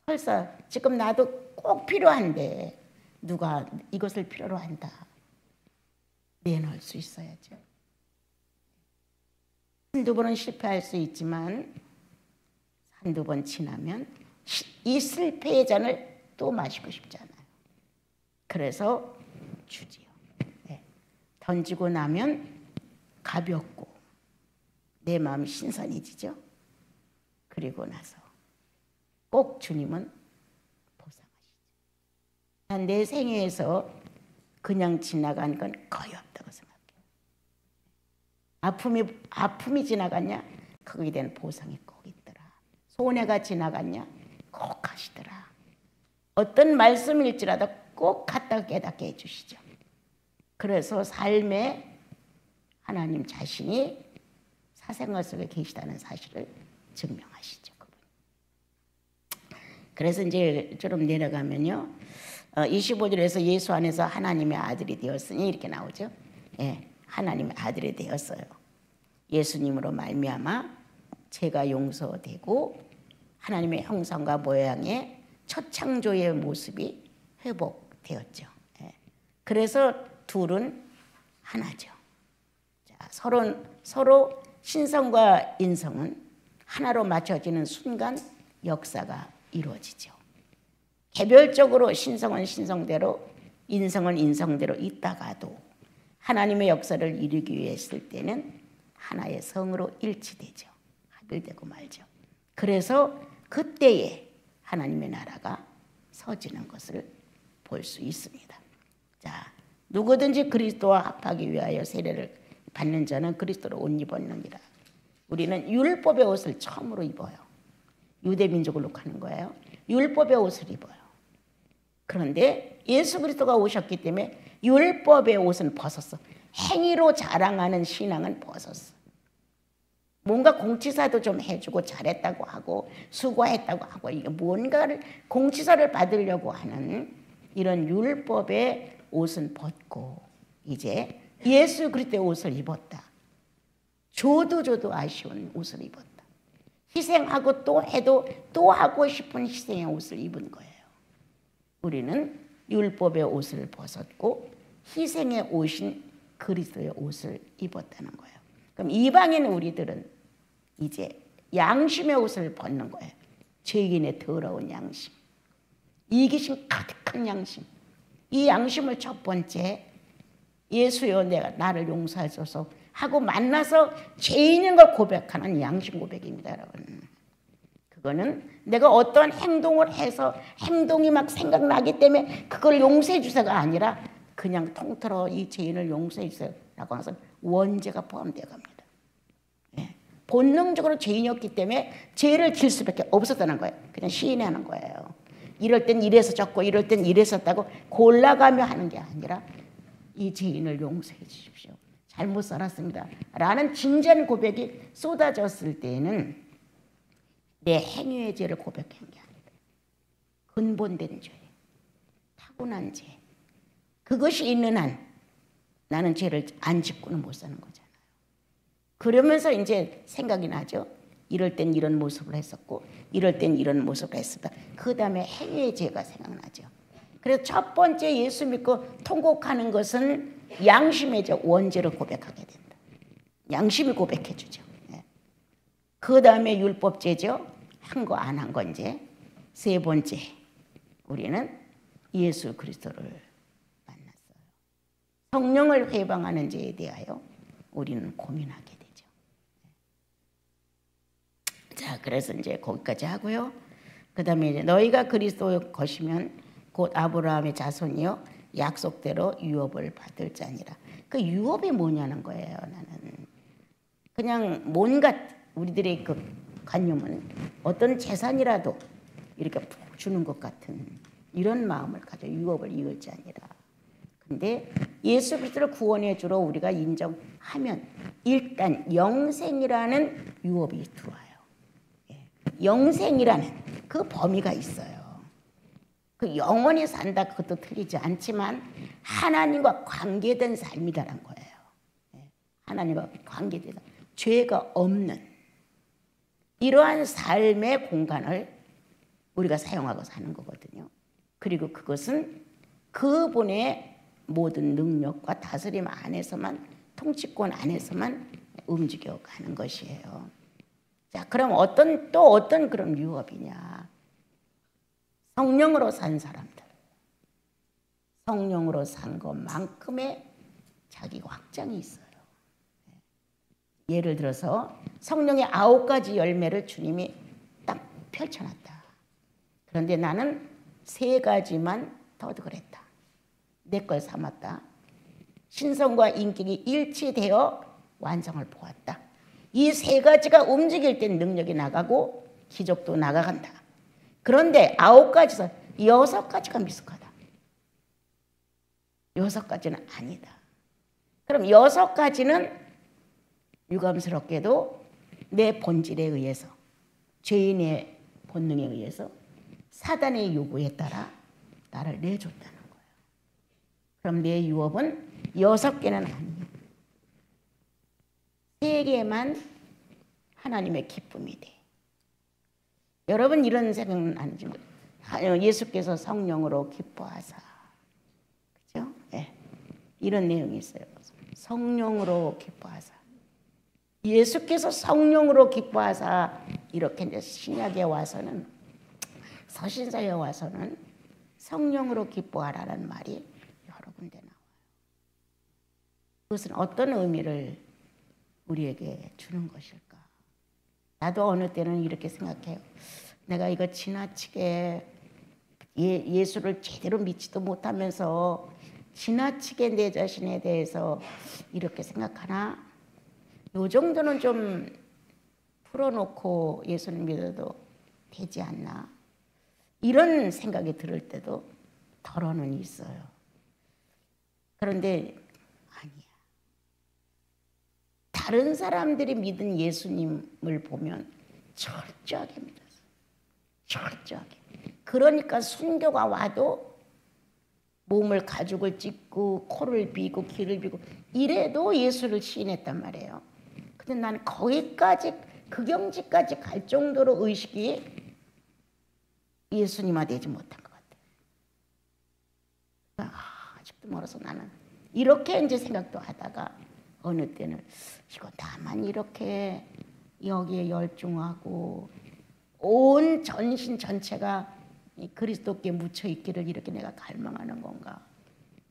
설사 지금 나도 꼭 필요한데 누가 이것을 필요로 한다. 내놓을 수 있어야죠. 한두 번은 실패할 수 있지만 한두 번 지나면 이 실패의 잔을 또 마시고 싶지 않아요. 그래서 주지요. 네. 던지고 나면 가볍고 내 마음이 신선해지죠. 그리고 나서 꼭 주님은 보상하시죠. 내 생애에서 그냥 지나간 건 거의 없다고 생각해요. 아픔이 지나갔냐? 거기에 대한 보상이 꼭 있더라. 손해가 지나갔냐? 꼭 하시더라. 어떤 말씀일지라도 꼭 갖다 깨닫게 해주시죠. 그래서 삶에 하나님 자신이 사생활 속에 계시다는 사실을 증명하시죠. 그래서 이제 좀 내려가면요. 25절에서 예수 안에서 하나님의 아들이 되었으니 이렇게 나오죠. 예, 하나님의 아들이 되었어요. 예수님으로 말미암아 죄가 용서되고 하나님의 형상과 모양의 첫 창조의 모습이 회복되었죠. 예. 그래서 둘은 하나죠. 자, 서로 신성과 인성은 하나로 맞춰지는 순간 역사가 이루어지죠. 개별적으로 신성은 신성대로 인성은 인성대로 있다가도 하나님의 역사를 이루기 위해 했을 때는 하나의 성으로 일치되죠. 합일되고 말죠. 그래서 그때에 하나님의 나라가 서지는 것을 볼 수 있습니다. 자, 누구든지 그리스도와 합하기 위하여 세례를 받는 자는 그리스도로 옷 입었느니라. 우리는 율법의 옷을 처음으로 입어요. 유대 민족을 녹하는 거예요. 율법의 옷을 입어요. 그런데 예수 그리스도가 오셨기 때문에 율법의 옷은 벗었어. 행위로 자랑하는 신앙은 벗었어. 뭔가 공치사도 좀 해주고 잘했다고 하고 수고했다고 하고 이게 뭔가를 공치사를 받으려고 하는 이런 율법의 옷은 벗고 이제 예수 그리스도의 옷을 입었다. 줘도 아쉬운 옷을 입었다. 희생하고 또 해도 또 하고 싶은 희생의 옷을 입은 거예요. 우리는 율법의 옷을 벗었고 희생의 옷인 그리스도의 옷을 입었다는 거예요. 그럼 이방인 우리들은 이제 양심의 옷을 벗는 거예요. 죄인의 더러운 양심, 이기심 가득한 양심. 이 양심을 첫 번째 예수여 내가 나를 용서하소서 하고 만나서 죄인인 걸 고백하는 양심 고백입니다, 여러분. 그거는 내가 어떤 행동을 해서 행동이 막 생각나기 때문에 그걸 용서해 주세요가 아니라 그냥 통틀어 이 죄인을 용서해 주세요라고 해서 원죄가 포함되어 갑니다. 예. 본능적으로 죄인이었기 때문에 죄를 질 수밖에 없었다는 거예요. 그냥 시인하는 거예요. 이럴 땐 이래서 졌고 이럴 땐 이랬었다고 골라가며 하는 게 아니라 이 죄인을 용서해 주십시오. 잘못 살았습니다. 라는 진지한 고백이 쏟아졌을 때에는 내 행위의 죄를 고백한 게 아니라 근본된 죄, 타고난 죄, 그것이 있는 한 나는 죄를 안 짓고는 못 사는 거잖아요. 그러면서 이제 생각이 나죠. 이럴 땐 이런 모습을 했었고 이럴 땐 이런 모습을 했었다. 그 다음에 행위의 죄가 생각나죠. 그래서 첫 번째 예수 믿고 통곡하는 것은 양심의 죄, 원죄를 고백하게 된다. 양심이 고백해 주죠. 그 다음에 율법죄죠. 한 거 안 한 건지. 세 번째 우리는 예수 그리스도를 만났어요. 성령을 회방하는 죄에 대하여 우리는 고민하게 되죠. 자, 그래서 이제 거기까지 하고요. 그 다음에 이제 너희가 그리스도 것이면 곧 아브라함의 자손이요 약속대로 유업을 받을 자니라. 그 유업이 뭐냐는 거예요. 나는 그냥 뭔가 우리들의 그 관념은 어떤 재산이라도 이렇게 푹 주는 것 같은 이런 마음을 가져 유업을 이을 자니라. 근데 예수 그리스도를 구원의 주로 우리가 인정하면 일단 영생이라는 유업이 들어와요. 영생이라는 그 범위가 있어요. 그 영원히 산다 그것도 틀리지 않지만 하나님과 관계된 삶이다라는 거예요. 하나님과 관계된 죄가 없는 이러한 삶의 공간을 우리가 사용하고 사는 거거든요. 그리고 그것은 그분의 모든 능력과 다스림 안에서만 통치권 안에서만 움직여가는 것이에요. 자, 그럼 어떤 그런 유업이냐? 성령으로 산 사람들, 성령으로 산 것만큼의 자기 확장이 있어요. 예를 들어서 성령의 9가지 열매를 주님이 딱 펼쳐놨다. 그런데 나는 3가지만 터득했다. 내 걸 삼았다. 신성과 인격이 일치되어 완성을 보았다. 이 3가지가 움직일 땐 능력이 나가고 기적도 나가간다. 그런데 9가지에서 6가지가 미숙하다. 6가지는 아니다. 그럼 6가지는 유감스럽게도 내 본질에 의해서 죄인의 본능에 의해서 사단의 요구에 따라 나를 내줬다는 거예요. 그럼 내 유업은 6개는 아니에요. 3개만 하나님의 기쁨이 돼. 여러분 이런 생각은 아니지. 예수께서 성령으로 기뻐하사. 그죠? 네. 이런 내용이 있어요. 성령으로 기뻐하사. 예수께서 성령으로 기뻐하사 이렇게 이제 신약에 와서는 서신서에 와서는 성령으로 기뻐하라는 말이 여러 군데 나와요. 그것은 어떤 의미를 우리에게 주는 것일까? 나도 어느 때는 이렇게 생각해요. 내가 이거 지나치게 예수를 제대로 믿지도 못하면서 지나치게 내 자신에 대해서 이렇게 생각하나? 요 정도는 좀 풀어놓고 예수를 믿어도 되지 않나? 이런 생각이 들을 때도 덜어는 있어요. 그런데 아니야. 다른 사람들이 믿은 예수님을 보면 철저하게 믿었어요. 철저하게. 그러니까 순교가 와도 몸을 가죽을 찢고 코를 비고 귀를 비고 이래도 예수를 시인했단 말이에요. 근데 나는 거기까지 그 경지까지 갈 정도로 의식이 예수님화 되지 못한 것 같아요. 아직도 멀어서 나는 이렇게 이제 생각도 하다가 어느 때는 이거 나만 이렇게 여기에 열중하고 온 전신 전체가 그리스도께 묻혀 있기를 이렇게 내가 갈망하는 건가?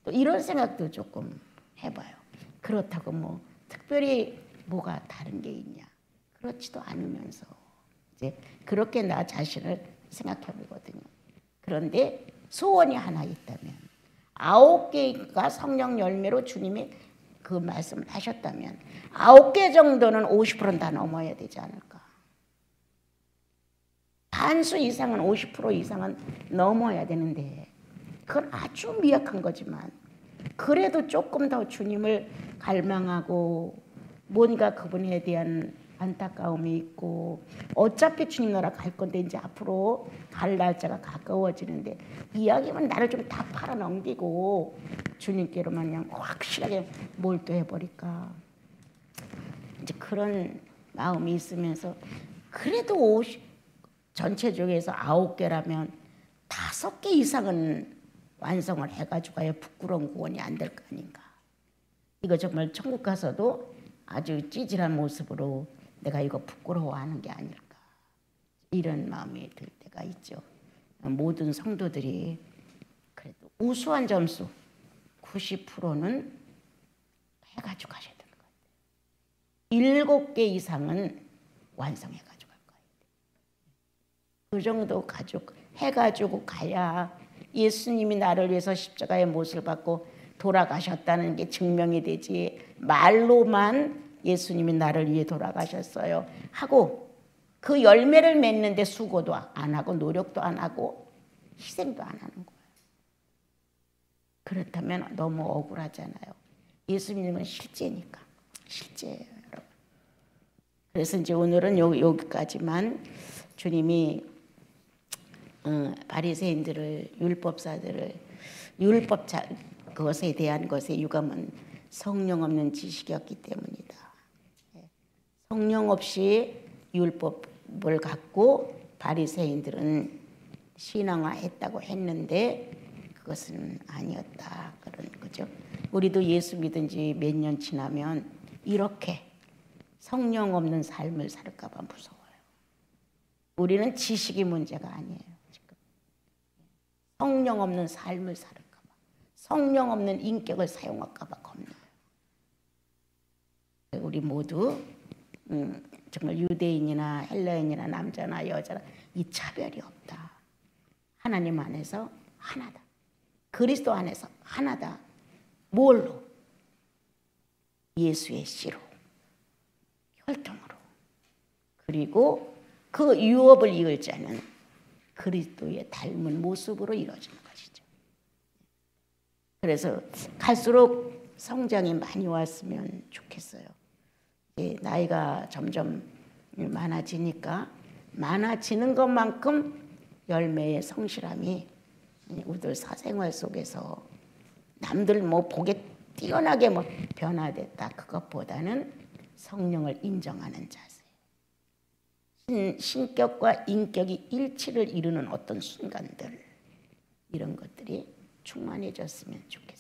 또 이런 생각도 조금 해봐요. 그렇다고 뭐 특별히 뭐가 다른 게 있냐? 그렇지도 않으면서 이제 그렇게 나 자신을 생각해 보거든요. 그런데 소원이 하나 있다면 9개가 성령 열매로 주님이 그 말씀을 하셨다면 9개 정도는 50%는 다 넘어야 되지 않을까? 반수 이상은 50% 이상은 넘어야 되는데 그건 아주 미약한 거지만 그래도 조금 더 주님을 갈망하고 뭔가 그분에 대한 안타까움이 있고 어차피 주님 나라 갈 건데 이제 앞으로 갈 날짜가 가까워지는데 이야기만 나를 좀 다 팔아넘기고 주님께로만 그냥 확실하게 몰두해 버릴까. 이제 그런 마음이 있으면서 그래도 전체적에서 9개라면 5개 이상은 완성을 해가지고 가야 부끄러운 구원이 안 될 거 아닌가. 이거 정말 천국 가서도 아주 찌질한 모습으로 내가 이거 부끄러워하는 게 아닐까. 이런 마음이 들 때가 있죠. 모든 성도들이 그래도 우수한 점수 90%는 해가지고 가셔야 될 것 같아요. 7개 이상은 완성해가지고 갈 거예요. 그 정도 해가지고 가야 예수님이 나를 위해서 십자가의 못을 받고 돌아가셨다는 게 증명이 되지, 말로만 예수님이 나를 위해 돌아가셨어요 하고 그 열매를 맺는데 수고도 안 하고 노력도 안 하고 희생도 안 하는 거예요. 그렇다면 너무 억울하잖아요. 예수님은 실제니까. 실제예요, 여러분. 그래서 이제 오늘은 여기까지만. 주님이 바리새인들을, 율법사들을, 그것에 대한 것에 유감은 성령 없는 지식이었기 때문이다. 성령 없이 율법을 갖고 바리새인들은 신앙화했다고 했는데 그것은 아니었다, 그런 거죠. 우리도 예수 믿은 지 몇 년 지나면 이렇게 성령 없는 삶을 살까 봐 무서워요. 우리는 지식이 문제가 아니에요. 지금 성령 없는 삶을 살까 봐, 성령 없는 인격을 사용할까 봐 겁나요. 우리 모두 정말 유대인이나 헬라인이나 남자나 여자나 이 차별이 없다. 하나님 안에서 하나다. 그리스도 안에서 하나다. 뭘로? 예수의 씨로, 혈통으로. 그리고 그 유업을 이을 자는 그리스도의 닮은 모습으로 이루어지는 것이죠. 그래서 갈수록 성장이 많이 왔으면 좋겠어요. 나이가 점점 많아지니까 많아지는 것만큼 열매의 성실함이 우리들 사생활 속에서 남들 보게 뛰어나게 변화됐다, 그것보다는 성령을 인정하는 자세, 신격과 인격이 일치를 이루는 어떤 순간들, 이런 것들이 충만해졌으면 좋겠어요.